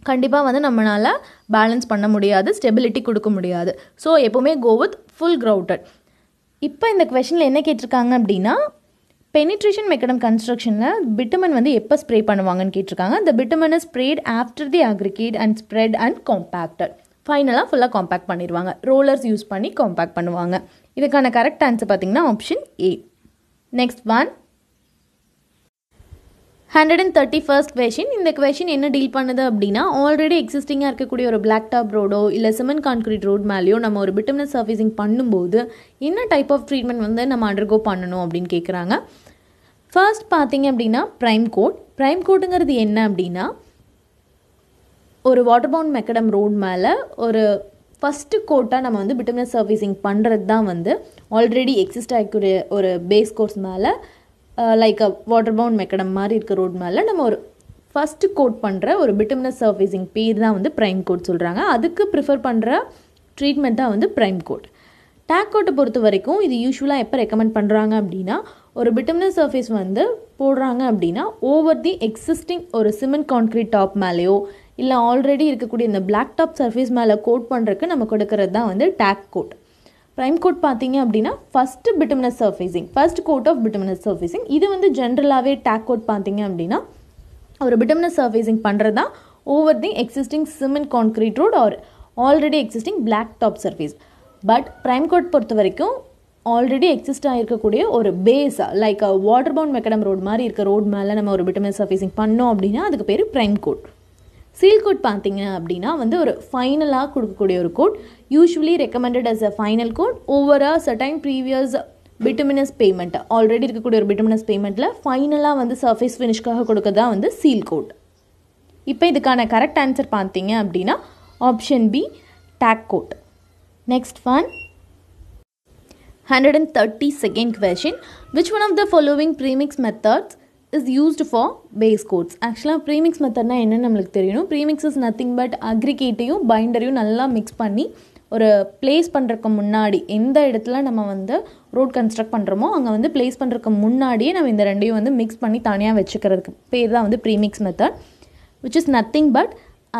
கண்டிப்பாக வந்து நம்மளால் பேலன்ஸ் பண்ண முடியாது, ஸ்டெபிலிட்டி கொடுக்க முடியாது. ஸோ எப்போவுமே கோ வித் ஃபுல் கிரவுட்டட். இப்போ இந்த கொஷனில் என்ன கேட்டிருக்காங்க அப்படின்னா, பெனிட்ரேஷன் மெக்கடம் கன்ஸ்ட்ரக்ஷனில் பிட்டுமன் வந்து எப்போ ஸ்ப்ரே பண்ணுவாங்கன்னு கேட்டிருக்காங்க. the bitumen is sprayed after the aggregate and spread and compacted. ஃபைனலாக ஃபுல்லாக காம்பேக்ட் பண்ணிடுவாங்க. ரோலர்ஸ் யூஸ் பண்ணி காம்பேக்ட் பண்ணுவாங்க. இதுக்கான கரெக்ட் ஆன்சர் பார்த்தீங்கன்னா option A. Next one 131st question. இந்த கொஷின் என்ன டீல் பண்ணுது அப்படின்னா, ஆல்ரெடி எக்ஸிஸ்டிங்காக இருக்கக்கூடிய ஒரு பிளாக் டாப் ரோடோ இல்லை சிமெண்ட் கான்க்ரீட் ரோட் மேலேயோ நம்ம ஒரு பிட்டுமினஸ் சர்ஃபேசிங் பண்ணும்போது என்ன டைப் ஆஃப் ட்ரீட்மெண்ட் வந்து நம்ம அண்டர்கோ பண்ணணும் அப்படின்னு கேட்குறாங்க. ஃபர்ஸ்ட் பார்த்தீங்க அப்படின்னா ப்ரைம் கோட். ப்ரைம் கோட்டுங்கிறது என்ன அப்படின்னா, ஒரு வாட்டர் பவுண்ட் மெக்கடம் ரோட் மேலே ஒரு ஃபஸ்ட்டு கோட்டாக நம்ம வந்து பிட்டுமினஸ் சர்ஃபேசிங் பண்ணுறது தான் வந்து ஆல்ரெடி எக்ஸிஸ்ட் ஆகக்கூடிய ஒரு பேஸ் கோர்ஸ் மேலே லைக் வாட்டர் பவுண்ட் மெக்கடம் மாதிரி இருக்க ரோட் மேலே நம்ம ஒரு ஃபஸ்ட்டு கோட் பண்ணுற ஒரு பிட்டுமினஸ் சர்ஃபேசிங் பேர் தான் வந்து ப்ரைம் கோட் சொல்கிறாங்க. அதுக்கு ப்ரிஃபர் பண்ணுற ட்ரீட்மெண்ட் தான் வந்து ப்ரைம் கோட். டேக் கோட்டை பொறுத்த வரைக்கும் இது யூஸ்வலாக எப்போ ரெக்கமெண்ட் பண்ணுறாங்க அப்படின்னா, ஒரு பிட்டுமினஸ் சர்ஃபேஸ் வந்து போடுறாங்க அப்படின்னா ஓவர் தி எக்ஸிஸ்டிங் ஒரு சிமெண்ட் கான்க்ரீட் டாப் மேலேயோ இல்லை ஆல்ரெடி இருக்கக்கூடிய இந்த பிளாக் டாப் சர்ஃபேஸ் மேலே கோட் பண்ணுறதுக்கு நம்ம கொடுக்கறது தான் வந்து டேக் கோட். ப்ரைம் கோட் பார்த்தீங்க அப்படின்னா first bituminous surfacing, first coat of bituminous surfacing. இது வந்து ஜென்ரலாகவே டேக் கோட் பார்த்தீங்க அப்படின்னா ஒரு பிட்டுமினஸ் சர்ஃபேசிங் பண்ணுறது தான் over the existing cement concrete road or already existing black top surface. But prime coat பொறுத்த வரைக்கும் ஆல்ரெடி எக்ஸிஸ்ட் ஆகிருக்கக்கூடிய ஒரு base like water bound macadam road மாதிரி இருக்க ரோட் மேலே நம்ம ஒரு பிட்டுமினஸ் சர்ஃபேசிங் பண்ணோம் அப்படின்னா அதுக்கு பேர் ப்ரைம் கோட். சீல் கோட் பார்த்தீங்க அப்படின்னா வந்து ஒரு ஃபைனலாக கொடுக்கக்கூடிய ஒரு coat, usually recommended as a final coat over a certain previous bituminous pavement. Already இருக்கக்கூடிய ஒரு பிட்டுமினஸ் பேமெண்ட்டில் ஃபைனலாக வந்து சர்ஃபேஸ் ஃபினிஷ்காக கொடுக்கறதா வந்து சீல் கோட். இப்போ இதுக்கான கரெக்ட் ஆன்சர் பார்த்தீங்க அப்படின்னா option B tack coat. Next one 132nd question. Which one of the following premix methods is used for base coats? ஆக்சுவலாக ப்ரீமிக்ஸ் மெத்தட்னா என்னன்னு நம்மளுக்கு தெரியணும். ப்ரீமிக்ஸ் இஸ் நத்திங் பட் அக்ரிகேட்டையும் பைண்டரையும் நல்லா மிக்ஸ் பண்ணி ஒரு பிளேஸ் பண்ணுறதுக்கு முன்னாடி எந்த இடத்துல நம்ம வந்து ரோட் கன்ஸ்ட்ரக்ட் பண்ணுறோமோ அங்கே வந்து பிளேஸ் பண்ணுறதுக்கு முன்னாடியே நம்ம இந்த ரெண்டையும் வந்து மிக்ஸ் பண்ணி தனியாக வச்சுக்கிறதுக்கு பேர் தான் வந்து premix method. which is nothing but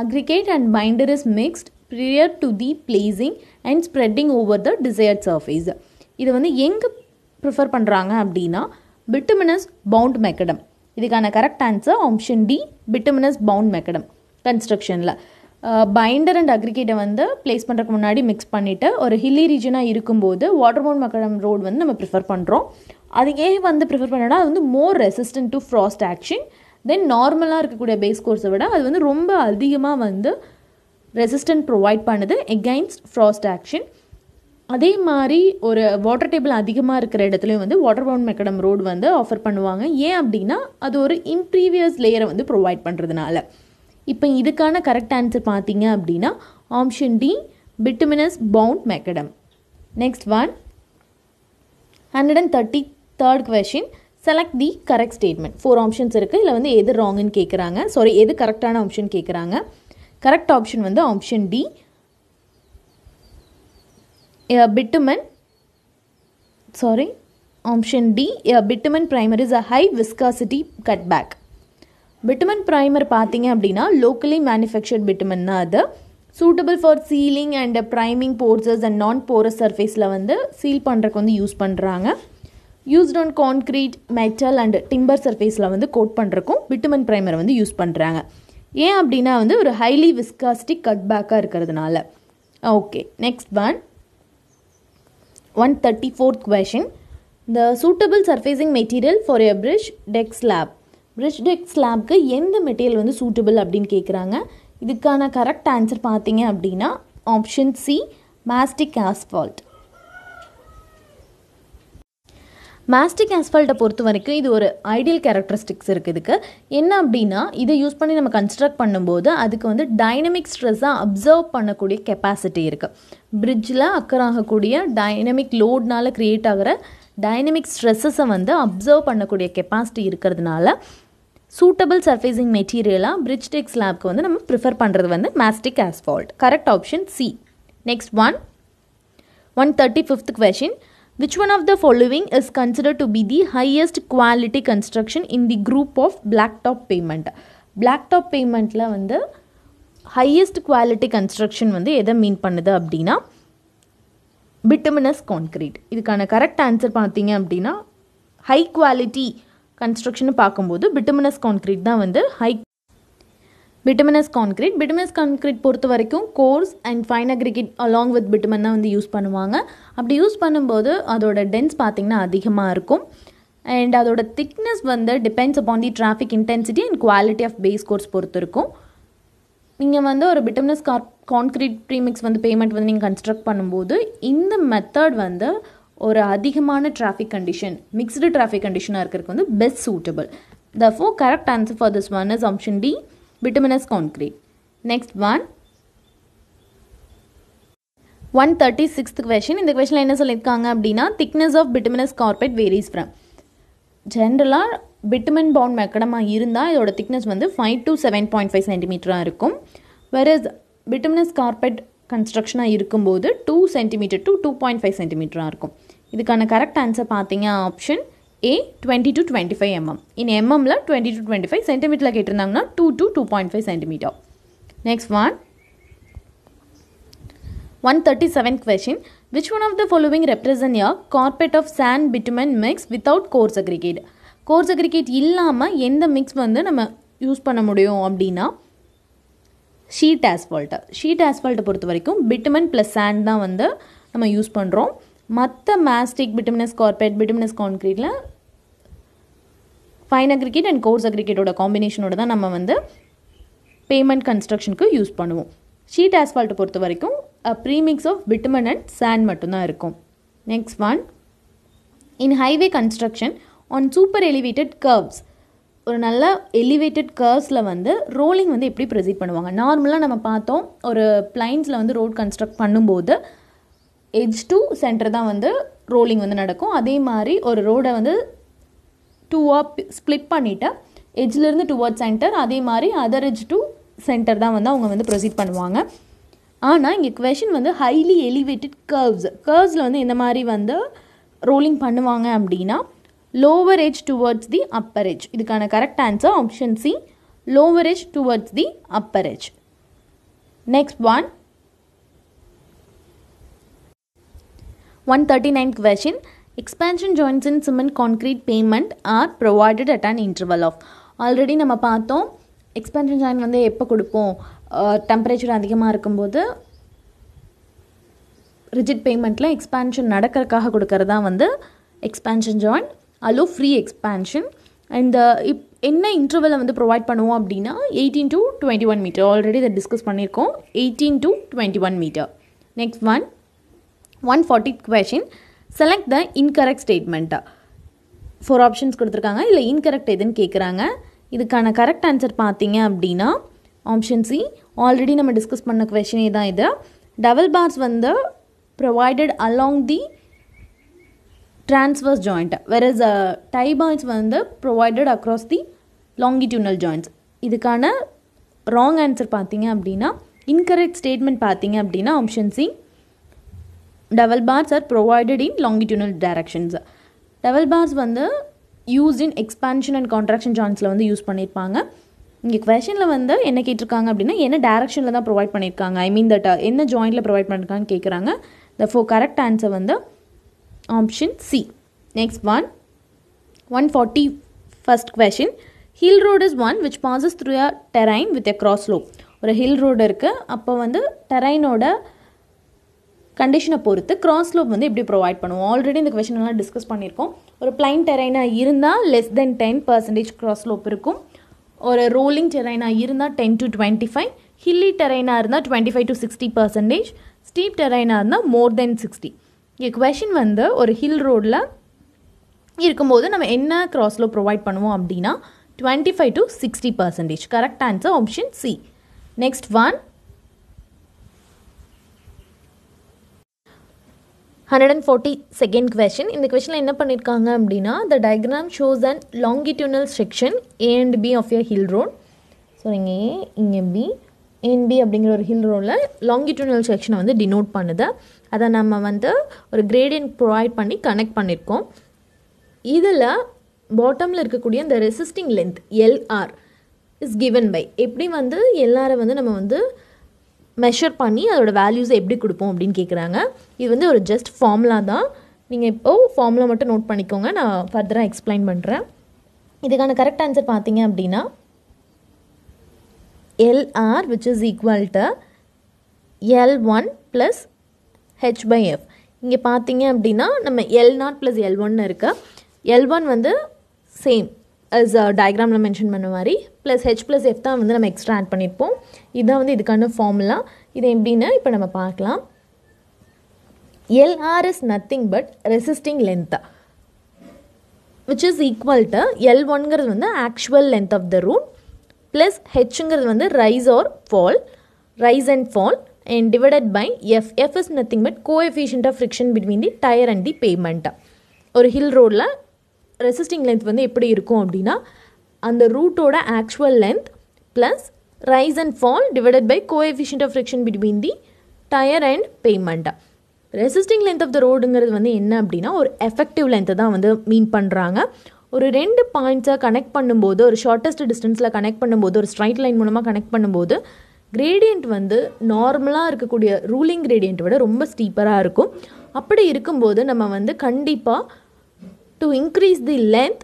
aggregate and binder is mixed prior to the placing and spreading over the desired surface. இது வந்து எங்கே ப்ரிஃபர் பண்ணுறாங்க அப்படின்னா பிட்டுமினஸ் பவுண்ட் மெக்கடம். இதுக்கான correct answer option D bituminous bound macadam கன்ஸ்ட்ரக்ஷனில். Binder and அக்ரிகேட்டை வந்து place பண்ணுறதுக்கு முன்னாடி மிக்ஸ் பண்ணிவிட்டு ஒரு ஹில்லி ரீஜனாக இருக்கும்போது வாட்டர் பவுண்ட் மெக்கடம் ரோடு வந்து நம்ம ப்ரிஃபர் பண்ணுறோம். அது ஏன் வந்து ப்ரிஃபர் பண்ணோன்னா அது வந்து மோர் ரெசிஸ்டன்ட் டு ஃப்ராஸ்ட் ஆக்ஷன். தென் நார்மலாக இருக்கக்கூடிய பேஸ் கோர்ஸை விட அது வந்து ரொம்ப அதிகமாக வந்து ரெசிஸ்டன்ட் ப்ரொவைட் பண்ணுது எகெயின்ஸ்ட் ஃப்ராஸ்ட் ஆக்ஷன். அதே மாதிரி ஒரு வாட்டர் டேபிள் அதிகமாக இருக்கிற இடத்துலையும் வந்து வாட்டர் பவுண்ட் மெக்கடம் ரோடு வந்து ஆஃபர் பண்ணுவாங்க. ஏன் அப்படின்னா அது ஒரு இம்ப்ரீவியஸ் லேயரை வந்து ப்ரொவைட் பண்ணுறதுனால. இப்போ இதுக்கான கரெக்ட் ஆன்சர் பார்த்தீங்க அப்படின்னா option D bituminous bound macadam. Next one 133rd question. Select the correct statement. 4 options இருக்குது. இதில் வந்து எது ராங்குன்னு கேட்குறாங்க, சாரி எது கரெக்டான ஆப்ஷன் கேட்குறாங்க. கரெக்ட் ஆப்ஷன் வந்து option D bitumen, sorry, option D, a bitumen primer is a high viscosity cutback. Bitumen primer பார்த்தீங்க அப்படின்னா locally manufactured bitumen தான் அது. suitable for sealing and priming porous and non-porous surfaceல வந்து seal பண்ணுறதுக்கு வந்து யூஸ் பண்ணுறாங்க. used on concrete, metal and timber surfaceல வந்து code பண்ணுறக்கும் bitumen primer வந்து யூஸ் பண்ணுறாங்க. ஏன் அப்படின்னா வந்து ஒரு highly viscosity cutback-ஆக இருக்கிறதுனால. Okay, next one 134th question. The suitable surfacing material for a bridge deck slab. Bridge deck slabக்கு எந்த மெட்டீரியல் வந்து சூட்டபிள் அப்படின்னு கேட்குறாங்க. இதுக்கான கரெக்ட் ஆன்சர் பார்த்தீங்க அப்படின்னா option C mastic asphalt. Mastic ஆஸ்ஃபால்ட்டை பொறுத்த வரைக்கும் இது ஒரு ஐடியல் கேரக்டரிஸ்டிக்ஸ் இருக்குது. இதுக்கு என்ன அப்படின்னா இதை யூஸ் பண்ணி நம்ம கன்ஸ்ட்ரக்ட் பண்ணும்போது அதுக்கு வந்து டைனமிக் ஸ்ட்ரெஸ்ஸாக அப்சர்வ் பண்ணக்கூடிய கெப்பாசிட்டி இருக்குது. பிரிட்ஜில் அக்கறாகக்கூடிய டைனமிக் லோட்னால் க்ரியேட் ஆகிற டைனமிக் ஸ்ட்ரெஸ்ஸஸை வந்து அப்சர்வ் பண்ணக்கூடிய கெப்பாசிட்டி இருக்கிறதுனால சூட்டபிள் சர்ஃபேசிங் மெட்டீரியலாக பிரிட்ஜ் டெக் ஸ்லாப்க்கு வந்து நம்ம ப்ரிஃபர் பண்ணுறது வந்து mastic asphalt. Correct option C Next one, 135th question. Which one of the following is considered to be the highest quality construction in the group of blacktop pavement? Blacktop pavement la வந்து highest quality construction வந்து எதை மீன் பண்ணுது அப்படின்னா bituminous concrete. இதுக்கான correct answer பார்த்தீங்க அப்படின்னா high quality construction பார்க்கும்போது bituminous concrete தான் வந்து bituminous concrete பொறுத்த வரைக்கும் coarse and fine aggregate along with bitumen தான் வந்து யூஸ் பண்ணுவாங்க. அப்படி யூஸ் பண்ணும்போது அதோட டென்ஸ் பார்த்தீங்கன்னா அதிகமாக இருக்கும் அண்ட் அதோட திக்னஸ் வந்து depends upon the traffic intensity and quality of base course பொறுத்து இருக்கும். நீங்கள் வந்து ஒரு bituminous கான்க்ரீட் ப்ரீமிக்ஸ் வந்து பேமெண்ட் வந்து நீங்கள் கன்ஸ்ட்ரக்ட் பண்ணும்போது இந்த மெத்தட் வந்து ஒரு அதிகமான டிராஃபிக் கண்டிஷன் மிக்ஸ்டு டிராஃபிக் கண்டிஷனாக இருக்கிறதுக்கு வந்து best suitable. Therefore correct answer for this one is option D, bituminous concrete. Next one, 136th question. இந்த questionல என்ன சொல்லியிருக்காங்க அப்படின்னா thickness of bituminous carpet varies from. ஜென்ரலாக bitumen bound மேக்கடமாக இருந்தால் இதோட திக்னஸ் வந்து 5 to 7.5 சென்டிமீட்டராக இருக்கும். whereas bituminous carpet கன்ஸ்ட்ரக்ஷனாக இருக்கும்போது 2 சென்டிமீட்டர் to 2.5 சென்டிமீட்டராக இருக்கும். இதுக்கான கரெக்ட் ஆன்சர் பார்த்தீங்க option A, 20 to 25 mm. In mm la 20 to 25 cm la கேட்டிருந்தாங்கன்னா 2 to 2.5 cm. Next one, 137th question. Which one of the following represent a carpet of sand bitumen mix without coarse aggregate? Coarse aggregate இல்லாமல் எந்த mix வந்து நம்ம use பண்ண முடியும் அப்படின்னா sheet ஆஸ்ஃபால்ட்டை பொறுத்த வரைக்கும் bitumen plus sand தான் வந்து நம்ம யூஸ் பண்ணுறோம். மற்ற mastic bituminous carpet bituminous concreteல ஃபைன் அக்ரிகேட் அண்ட் கோர்ஸ் அக்ரிகேட்டோட காம்பினேஷனோட தான் நம்ம வந்து பேமெண்ட் கன்ஸ்ட்ரக்ஷனுக்கு யூஸ் பண்ணுவோம். ஷீட் ஆஸ்ஃபால்ட்டை பொறுத்த வரைக்கும் premix of bitumen and sand மட்டும்தான் இருக்கும். Next one, in highway construction on super elevated curves, ஒரு நல்ல எலிவேட்டட் கர்வ்ஸில் வந்து ரோலிங் வந்து எப்படி ப்ரெசீட் பண்ணுவாங்க? நார்மலாக நம்ம பார்த்தோம் ஒரு பிளைன்ஸில் வந்து ரோட் கன்ஸ்ட்ரக்ட் பண்ணும்போது எட்ஜ் டு சென்டர் தான் வந்து ரோலிங் வந்து நடக்கும். அதே மாதிரி ஒரு ரோடை வந்து டூவாக ஸ்ப்ளிட் பண்ணிவிட்டு எட்ஜிலேருந்து டுவர்ட் சென்டர், அதே மாதிரி அதர் எட்ஜ் டு சென்டர் தான் வந்து அவங்க வந்து ப்ரொசீட் பண்ணுவாங்க. ஆனால் இங்கே கொஷின் வந்து ஹைலி எலிவேட்டட் கர்வ்ஸில் வந்து இந்த மாதிரி வந்து ரோலிங் பண்ணுவாங்க அப்படின்னா lower edge towards the upper edge. இதுக்கான correct answer option C, lower edge towards the upper edge. Next one, 139th question. Expansion joints in cement concrete pavement are provided at an interval of. Already நம்ம பார்த்தோம் expansion join வந்து எப்போ கொடுப்போம், temperature அதிகமாக இருக்கும்போது rigid பேமெண்ட்டில் expansion நடக்கிறதுக்காக கொடுக்கறதா வந்து expansion joint allow free expansion. And என்ன இன்டர்வலை வந்து ப்ரொவைட் பண்ணுவோம் அப்படின்னா 18 to 21 மீட்டர். ஆல்ரெடி இதை டிஸ்கஸ் பண்ணியிருக்கோம், 18 to 21 metre. Next one, 140th question. Select the incorrect statement. 4 ஆப்ஷன்ஸ் கொடுத்துருக்காங்க, இல்லை இன்கரெக்ட் எதுன்னு கேட்குறாங்க. இதுக்கான கரெக்ட் ஆன்சர் பார்த்தீங்க அப்படின்னா ஆப்ஷன் சி, ஆல்ரெடி நம்ம டிஸ்கஸ் பண்ண கொஷினே தான் இது. டபுள் பார்ஸ் வந்து provided along the transverse joint, whereas tie bars வந்து provided across the longitudinal joints. இதுக்கான wrong answer பார்த்தீங்க அப்படின்னா incorrect statement பார்த்தீங்க அப்படின்னா option C, double bars are provided in longitudinal directions. double bars வந்து used in expansion and contraction jointsல வந்து use பண்ணியிருப்பாங்க. இங்கே கொஷனில் வந்து என்ன கேட்டிருக்காங்க அப்படின்னா என்ன டைரக்ஷனில் தான் ப்ரொவைட் பண்ணியிருக்காங்க, ஐ மீன் தட் என்ன ஜாயிண்டில் ப்ரொவைட் பண்ணியிருக்காங்கன்னு கேட்குறாங்க. therefore correct answer வந்து option C. Next one, 141st question. Hill road is one which passes through a terrain with a cross slope. ஒரு ஹில் ரோடு இருக்குது, அப்போ வந்து டெரைனோட கண்டிஷனை பொறுத்து கிராஸ் ஸ்லோப் வந்து எப்படி ப்ரொவைட் பண்ணுவோம். ஆல்ரெடி இந்த கொஷின் எல்லாம் டிஸ்கஸ் பண்ணியிருக்கோம். ஒரு பிளைன் டெரைனாக இருந்தால் less than 10% கிராஸ் ஸ்லோப் இருக்கும். ஒரு ரோலிங் டெரைனாக இருந்தால் 10 to 25, ஹில்லி டெரைனாக இருந்தால் 25 to 60%, ஸ்டீப் டெரைனாக இருந்தால் more than 60. இங்கே கொஷின் வந்து ஒரு ஹில் ரோடில் இருக்கும்போது நம்ம என்ன கிராஸ்லோ ப்ரொவைட் பண்ணுவோம் அப்படின்னா 25 to 60%. Correct answer option C. Next one, 142nd question. இந்த கொஷனில் என்ன பண்ணியிருக்காங்க அப்படின்னா the diagram shows an longitudinal section A and B of a hill road. So இங்கே A, இங்கே B, ஏஎன்பி அப்படிங்கிற ஒரு ஹில் ரோடில் லாங்கிடியூனல் செக்ஷனை வந்து டினோட் பண்ணுது. அதை நம்ம வந்து ஒரு கிரேடியன்ட் ப்ரொவைட் பண்ணி கனெக்ட் பண்ணியிருக்கோம். இதில் பாட்டமில் இருக்கக்கூடிய இந்த resisting length LR is given by எப்படி வந்து எல்ஆரை வந்து நம்ம வந்து மெஷர் பண்ணி அதோட வேல்யூஸை எப்படி கொடுப்போம் அப்படின்னு கேட்குறாங்க. இது வந்து ஒரு ஜஸ்ட் ஃபார்முலா தான். நீங்கள் இப்போது ஃபார்முலா மட்டும் நோட் பண்ணிக்கோங்க, நான் ஃபர்தராக எக்ஸ்பிளைன் பண்ணுறேன். இதுக்கான கரெக்ட் ஆன்சர் பார்த்தீங்க அப்படின்னா LR which is equal to L1 plus H by F. இங்கே பார்த்தீங்க அப்படின்னா நம்ம L0 plus L1 இருக்கு. L1 வந்து சேம் as டயக்ராமில் மென்ஷன் பண்ண மாதிரி ப்ளஸ் H plus F தான் வந்து நம்ம எக்ஸ்ட்ரா ஆட் பண்ணியிருப்போம். இதுதான் வந்து இதுக்கான ஃபார்முலா. இது எப்படின்னா இப்போ நம்ம பார்க்கலாம். LR is nothing but resisting length which is equal to L1ங்கிறது வந்து actual length of the root plus Hங்கிறது வந்து rise and fall and divided by F. F is nothing but coefficient of friction between the tire and the pavement. ஒரு hill roadல resisting length வந்து எப்படி இருக்கும் அப்படின்னா அந்த ரூட்டோட actual length plus rise and fall divided by coefficient of friction between the tyre and pavement. Resisting length of the ரோடுங்கிறது வந்து என்ன அப்படின்னா ஒரு எஃபெக்டிவ் லென்த்தை தான் வந்து மீன் பண்ணுறாங்க. ஒரு 2 பாயிண்ட்ஸை கனெக்ட் பண்ணும்போது, ஒரு ஷார்ட்டஸ்ட் டிஸ்டன்ஸில் கனெக்ட் பண்ணும்போது, ஒரு ஸ்ட்ரைட் லைன் மூலமாக கனெக்ட் பண்ணும்போது கிரேடியன்ட் வந்து நார்மலாக இருக்கக்கூடிய ரூலிங் கிரேடியன்ட் விட ரொம்ப ஸ்டீப்பராக இருக்கும். அப்படி இருக்கும்போது நம்ம வந்து கண்டிப்பாக டு இன்க்ரீஸ் தி லென்த்,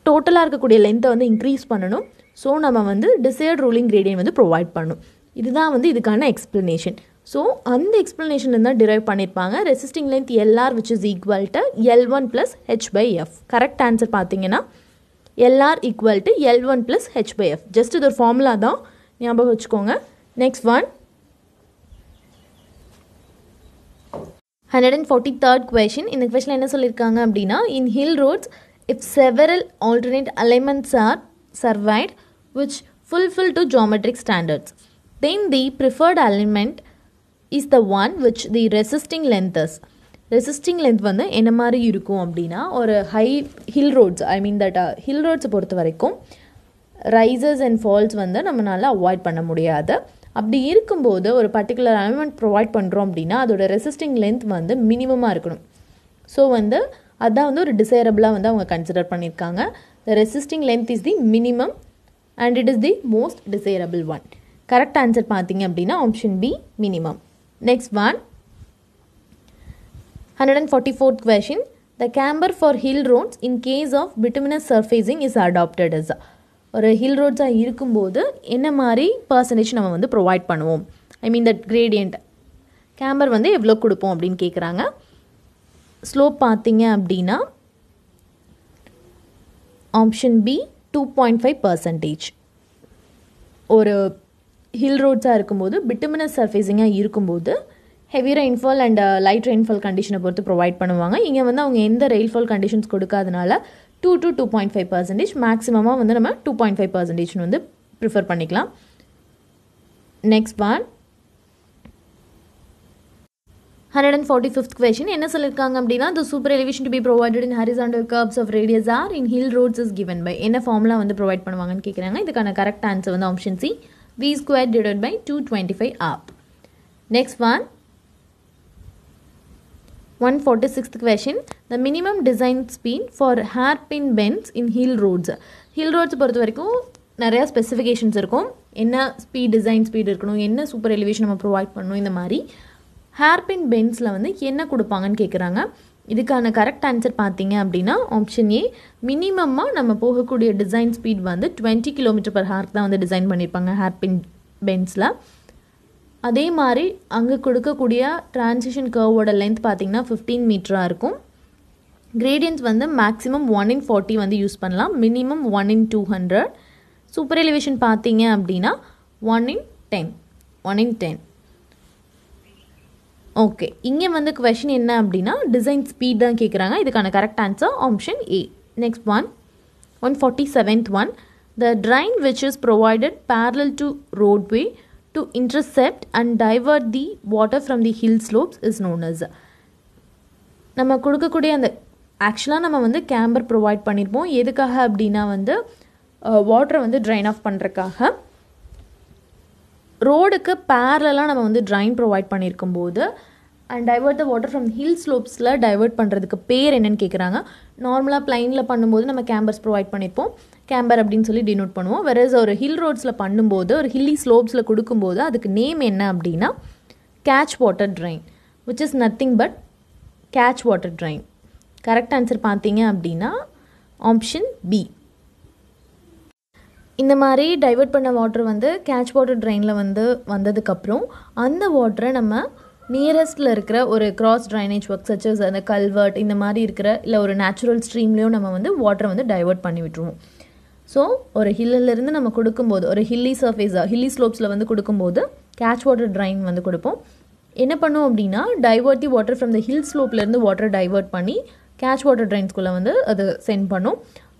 டோட்டலாக இருக்கக்கூடிய லென்த்தை வந்து இன்க்ரீஸ் பண்ணணும். ஸோ நம்ம வந்து டிசைர்ட் ரூலிங் கிரேடியன்ட் வந்து ப்ரொவைட் பண்ணணும். இதுதான் வந்து இதுக்கான எக்ஸ்ப்ளனேஷன். ஸோ அந்த எக்ஸ்ப்ளனேஷன்லேருந்து தான் டிரைவ் பண்ணியிருப்பாங்க. Resisting length LR which is equal to L1 plus H by F. Correct answer பார்த்தீங்கன்னா LR equal to L1 plus H by F. Just இது ஒரு ஃபார்முலா தான், ஞாபகம் வச்சுக்கோங்க. Next one 143rd question. இந்த கொஸ்டினில் என்ன சொல்லியிருக்காங்க அப்படின்னா in hill roads if several alternate alignments are surveyed which fulfill to geometric standards then the preferred alignment is the one which the resisting length is. resisting length வந்து என்ன மாதிரி இருக்கும் அப்படின்னா ஒரு high hill roads, I mean that hill ரோட்ஸை பொறுத்த வரைக்கும் rises and falls வந்து நம்மளால் அவாய்ட் பண்ண முடியாது. அப்படி இருக்கும்போது ஒரு பர்டிகுலர் அலைன்மெண்ட் ப்ரொவைட் பண்ணுறோம் அப்படின்னா அதோட ரெசிஸ்டிங் லென்த் வந்து மினிமமாக இருக்கணும். ஸோ வந்து அதான் வந்து ஒரு டிசைரபிளாக வந்து அவங்க கன்சிடர் பண்ணியிருக்காங்க. The resisting length is the minimum and it is the most desirable one. Correct answer பார்த்தீங்க அப்படின்னா option B minimum. Next one 144th question. The camber for hill roads in case of bituminous surfacing is adopted as. ஒரு hill ரோட்ஸாக இருக்கும்போது என்ன மாதிரி percentage நம்ம வந்து provide பண்ணுவோம், ஐ mean that gradient camber வந்து எவ்வளோ கொடுப்போம் அப்படின்னு கேட்குறாங்க. ஸ்லோப் பார்த்தீங்க அப்படின்னா ஆப்ஷன் பி 2.5%. ஒரு ஹில் ரோட்ஸாக இருக்கும்போது பிட்டுமினஸ் சர்ஃபேஸிங்காக இருக்கும்போது heavy rainfall and light rainfall கண்டிஷனை பொறுத்து ப்ரொவைட் பண்ணுவாங்க. இங்கே வந்து அவங்க எந்த ரெயின்ஃபால் கண்டிஷன்ஸ் கொடுக்காதனால 2 to 2.5%, மேக்ஸிமமாக வந்து நம்ம 2.5% வந்து ப்ரிஃபர் பண்ணிக்கலாம். Next one 145th question. என்ன சொல்லியிருக்காங்க அப்படின்னா the super elevation to be provided in horizontal curves of radius r in hill roads is given by. என்ன ஃபார்முலா வந்து ப்ரொவைட் பண்ணுவாங்கன்னு கேட்குறாங்க. இதுக்கான கரெக்ட் ஆன்சர் வந்து option C v squared divided by 225r. Next one 146th question. The minimum design speed for hairpin bends in hill roads. hill roads பொறுத்த வரைக்கும் நிறையா specifications இருக்கும். என்ன டிசைன் ஸ்பீட் இருக்கணும், என்ன சூப்பர் எலிவேஷன் நம்ம ப்ரொவைட் பண்ணணும், இந்த மாதிரி ஹேர்பின் பென்ஸில் வந்து என்ன கொடுப்பாங்கன்னு கேட்குறாங்க. இதுக்கான கரெக்ட் ஆன்சர் பார்த்தீங்க அப்படின்னா ஆப்ஷன் ஏ மினிமமாக நம்ம போகக்கூடிய டிசைன் ஸ்பீட் வந்து 20 km/h தான் வந்து டிசைன் பண்ணியிருப்பாங்க ஹேர்பின் பென்ஸில். அதே மாதிரி அங்கே கொடுக்கக்கூடிய டிரான்சிஷன் கர்வோட லென்த் பார்த்திங்கன்னா 15 மீட்டராக இருக்கும். கிரேடியன்ஸ் வந்து மேக்ஸிமம் 1/40 வந்து யூஸ் பண்ணலாம், மினிமம் 1/200. சூப்பர் எலிவேஷன் பார்த்தீங்க அப்படின்னா 1/10. ஓகே, இங்கே வந்து கொஷின் என்ன அப்படின்னா டிசைன் ஸ்பீட் தான் கேட்குறாங்க. இதுக்கான correct answer option A. Next one 147th one. The drain which is provided parallel to roadway to intercept and divert the water from the hill slopes is known as. நம்ம கொடுக்கக்கூடிய அந்த ஆக்சுவலாக நம்ம வந்து camber provide பண்ணியிருப்போம். எதுக்காக அப்படின்னா வந்து வாட்டரை வந்து ட்ரைன் ஆஃப் பண்ணுறதுக்காக. ரோடுக்கு பேரலாக நம்ம வந்து ட்ரைன் ப்ரொவைட் பண்ணியிருக்கும் போது and divert the water from hill ஸ்லோப்ஸில் டைவர்ட் பண்ணுறதுக்கு பேர் என்னன்னு கேட்குறாங்க. நார்மலாக பிளைனில் பண்ணும்போது நம்ம கேம்பர்ஸ் ப்ரொவைட் பண்ணியிருப்போம், கேம்பர் அப்படின்னு சொல்லி டினோட் பண்ணுவோம். வெரஸ் ஒரு ஹில் ரோட்ஸில் பண்ணும்போது, ஒரு ஹில்லி ஸ்லோப்ஸில் கொடுக்கும்போது அதுக்கு நேம் என்ன அப்படின்னா catch water drain, which is nothing but catch water drain. Correct answer பார்த்தீங்க அப்படின்னா ஆப்ஷன் பி. இந்த மாதிரி டைவர்ட் பண்ண வாட்டர் வந்து கேட்ச் வாட்டர் ட்ரைனில் வந்து வந்ததுக்கப்புறம் அந்த வாட்டரை நம்ம நியரஸ்ட்டில் இருக்கிற ஒரு கிராஸ் ட்ரைனேஜ் ஒர்க் சச்சஸ் அந்த கல்வர்ட் இந்த மாதிரி இருக்கிற இல்லை ஒரு நேச்சுரல் ஸ்ட்ரீம்லேயும் நம்ம வந்து வாட்டரை வந்து டைவர்ட் பண்ணி விட்டுருவோம். ஸோ ஒரு ஹில்லிலேருந்து நம்ம கொடுக்கும்போது, ஒரு ஹில்லி சர்ஃபேஸாக ஹில்லி ஸ்லோப்ஸில் வந்து கொடுக்கும்போது கேட்ச் வாட்டர் ட்ரைன் வந்து கொடுப்போம். என்ன பண்ணுவோம் அப்படின்னா divert the water from the hill ஸ்லோப்லேருந்து வாட்டரை டைவர்ட் பண்ணி கேட்ச் வாட்டர் ட்ரைன்ஸ்குள்ளே வந்து அது சென்ட் பண்ணும்.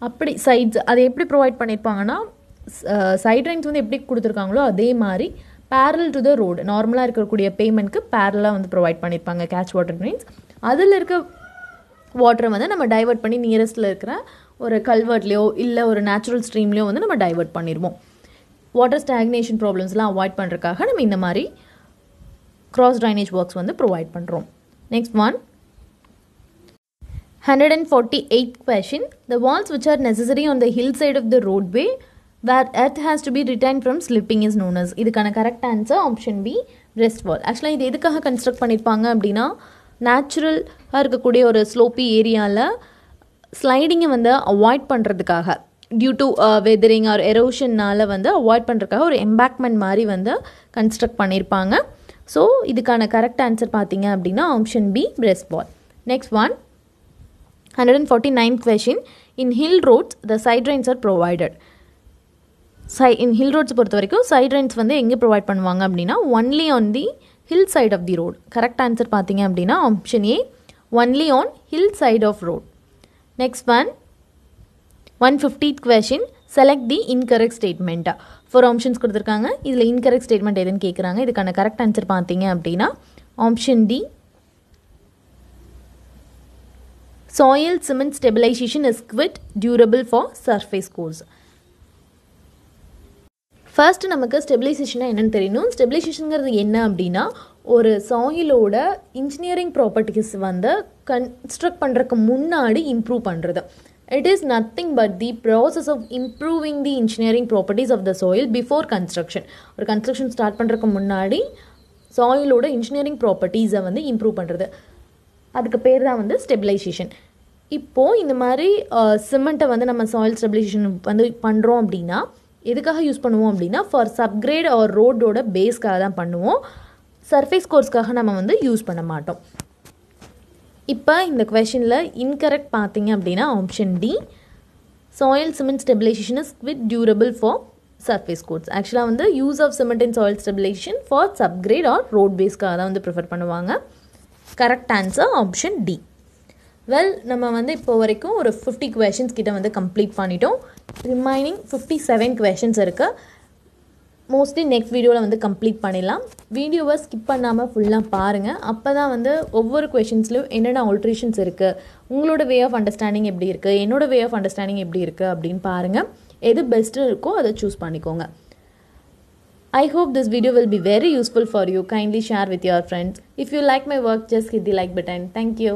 அப்படி சைட்ஸ் அதை எப்படி ப்ரொவைட் பண்ணியிருப்பாங்கன்னா, சைட் ட்ரைன்ஸ் வந்து எப்படி கொடுத்துருக்காங்களோ அதே மாதிரி பேரல் டு த ரோடு நார்மலாக இருக்கக்கூடிய பேமெண்ட்க்கு பேரலாக வந்து ப்ரொவைட் பண்ணியிருப்பாங்க கேட்ச் வாட்டர் ட்ரைன்ஸ். அதில் இருக்க வாட்டரை வந்து நம்ம டைவர்ட் பண்ணி நியரஸ்ட்டில் இருக்கிற ஒரு கல்வர்ட்லேயோ இல்லை ஒரு நேச்சுரல் ஸ்ட்ரீம்லேயோ வந்து நம்ம டைவர்ட் பண்ணிடுவோம். வாட்டர் ஸ்டாக்னேஷன் ப்ராப்ளம்ஸ்லாம் அவாய்ட் பண்ணுறதுக்காக நம்ம இந்த மாதிரி கிராஸ் ட்ரைனேஜ் ஒர்க்ஸ் வந்து ப்ரொவைட் பண்ணுறோம். Next one, 148th question. The walls which are necessary on the hillside of the roadway where earth has to be retained from slipping is known as. இதுக்கான correct answer option B, breast wall. ஆக்சுவலாக இது எதுக்காக construct பண்ணியிருப்பாங்க அப்படின்னா, நேச்சுரலாக இருக்கக்கூடிய ஒரு ஸ்லோப்பி ஏரியாவில் ஸ்லைடிங்கை வந்து அவாய்ட் பண்ணுறதுக்காக, டியூ டு வெதரிங் ஆர் எரோஷன்னால் வந்து அவாய்ட் பண்ணுறதுக்காக ஒரு எம்பேக்மெண்ட் மாதிரி வந்து கன்ஸ்ட்ரக்ட் பண்ணியிருப்பாங்க. ஸோ இதுக்கான கரெக்ட் ஆன்சர் பார்த்தீங்க அப்படின்னா option B, breast wall. Next one, 149th question. In hill roads the side drains are provided. In hill roads பொறுத்த வரைக்கும் side drains வந்து எங்கே ப்ரொவைட் பண்ணுவாங்க அப்படின்னா only on the hill side of the road. Correct answer பார்த்தீங்க அப்படின்னா option A, only on hill side of road. Next one, 150th question. Select the incorrect statement. 4 ஆப்ஷன்ஸ் கொடுத்துருக்காங்க. இதில் incorrect statement எதுன்னு கேட்குறாங்க. இதுக்கான கரெக்ட் ஆன்சர் பார்த்தீங்க அப்படின்னா option D, soil cement stabilization is quite durable for surface course. First நமக்கு ஸ்டெபிலைசேஷனாக என்னென்னு தெரியணும். ஸ்டெபிலைசேஷனுங்கிறது என்ன அப்படின்னா, ஒரு சாயிலோட இன்ஜினியரிங் ப்ராப்பர்ட்டிஸ் வந்து கன்ஸ்ட்ரக்ட் பண்ணுறதுக்கு முன்னாடி இம்ப்ரூவ் பண்ணுறது. It is nothing but the process of improving the engineering properties of the soil before construction. ஒரு கன்ஸ்ட்ரக்ஷன் ஸ்டார்ட் பண்ணுறதுக்கு முன்னாடி சாயிலோட இன்ஜினியரிங் ப்ராப்பர்ட்டிஸை வந்து இம்ப்ரூவ் பண்ணுறது, அதுக்கு பேர் தான் வந்து ஸ்டெபிலைசேஷன். இப்போது இந்த மாதிரி சிமெண்ட்டை வந்து நம்ம சாயில் ஸ்டெபிலைசேஷன் வந்து பண்ணுறோம் அப்படின்னா எதுக்காக யூஸ் பண்ணுவோம் அப்படின்னா, ஃபார் சப்கிரேட் ஆர் ரோடோட பேஸ்க்காக தான் பண்ணுவோம். சர்ஃபேஸ் கோர்ஸ்க்காக நம்ம வந்து யூஸ் பண்ண மாட்டோம். இப்போ இந்த கொஷனில் இன்கரெக்ட் பார்த்தீங்க அப்படின்னா option D, soil cement stabilisation is quite durable for surface course. ஆக்சுவலாக வந்து use of cement and soil stabilisation for subgrade or road பேஸ்க்காக தான் வந்து ப்ரிஃபர் பண்ணுவாங்க. Correct answer option D. Well, நம்ம வந்து இப்போ வரைக்கும் ஒரு 50 கொஷின்ஸ் கிட்ட வந்து கம்ப்ளீட் பண்ணிட்டோம். ரிமைனிங் 57 கொஷின்ஸ் இருக்குது. மோஸ்ட்லி நெக்ஸ்ட் வீடியோவில் வந்து கம்ப்ளீட் பண்ணிடலாம். வீடியோவை ஸ்கிப் பண்ணாமல் ஃபுல்லாக பாருங்கள். அப்போ தான் வந்து ஒவ்வொரு கொஷின்ஸ்லையும் என்னென்ன ஆல்ட்ரேஷன்ஸ் இருக்குது, உங்களோட வே ஆஃப் அண்டர்ஸ்டாண்டிங் எப்படி இருக்குது, என்னோட வே ஆஃப் அண்டர்ஸ்டாண்டிங் எப்படி இருக்குது அப்படின்னு பாருங்கள். எது பெஸ்ட்டு இருக்கோ அதை சூஸ் பண்ணிக்கோங்க. I hope this video will be very useful for you. Kindly share with your friends. If you like my work, just hit the like button. Thank you.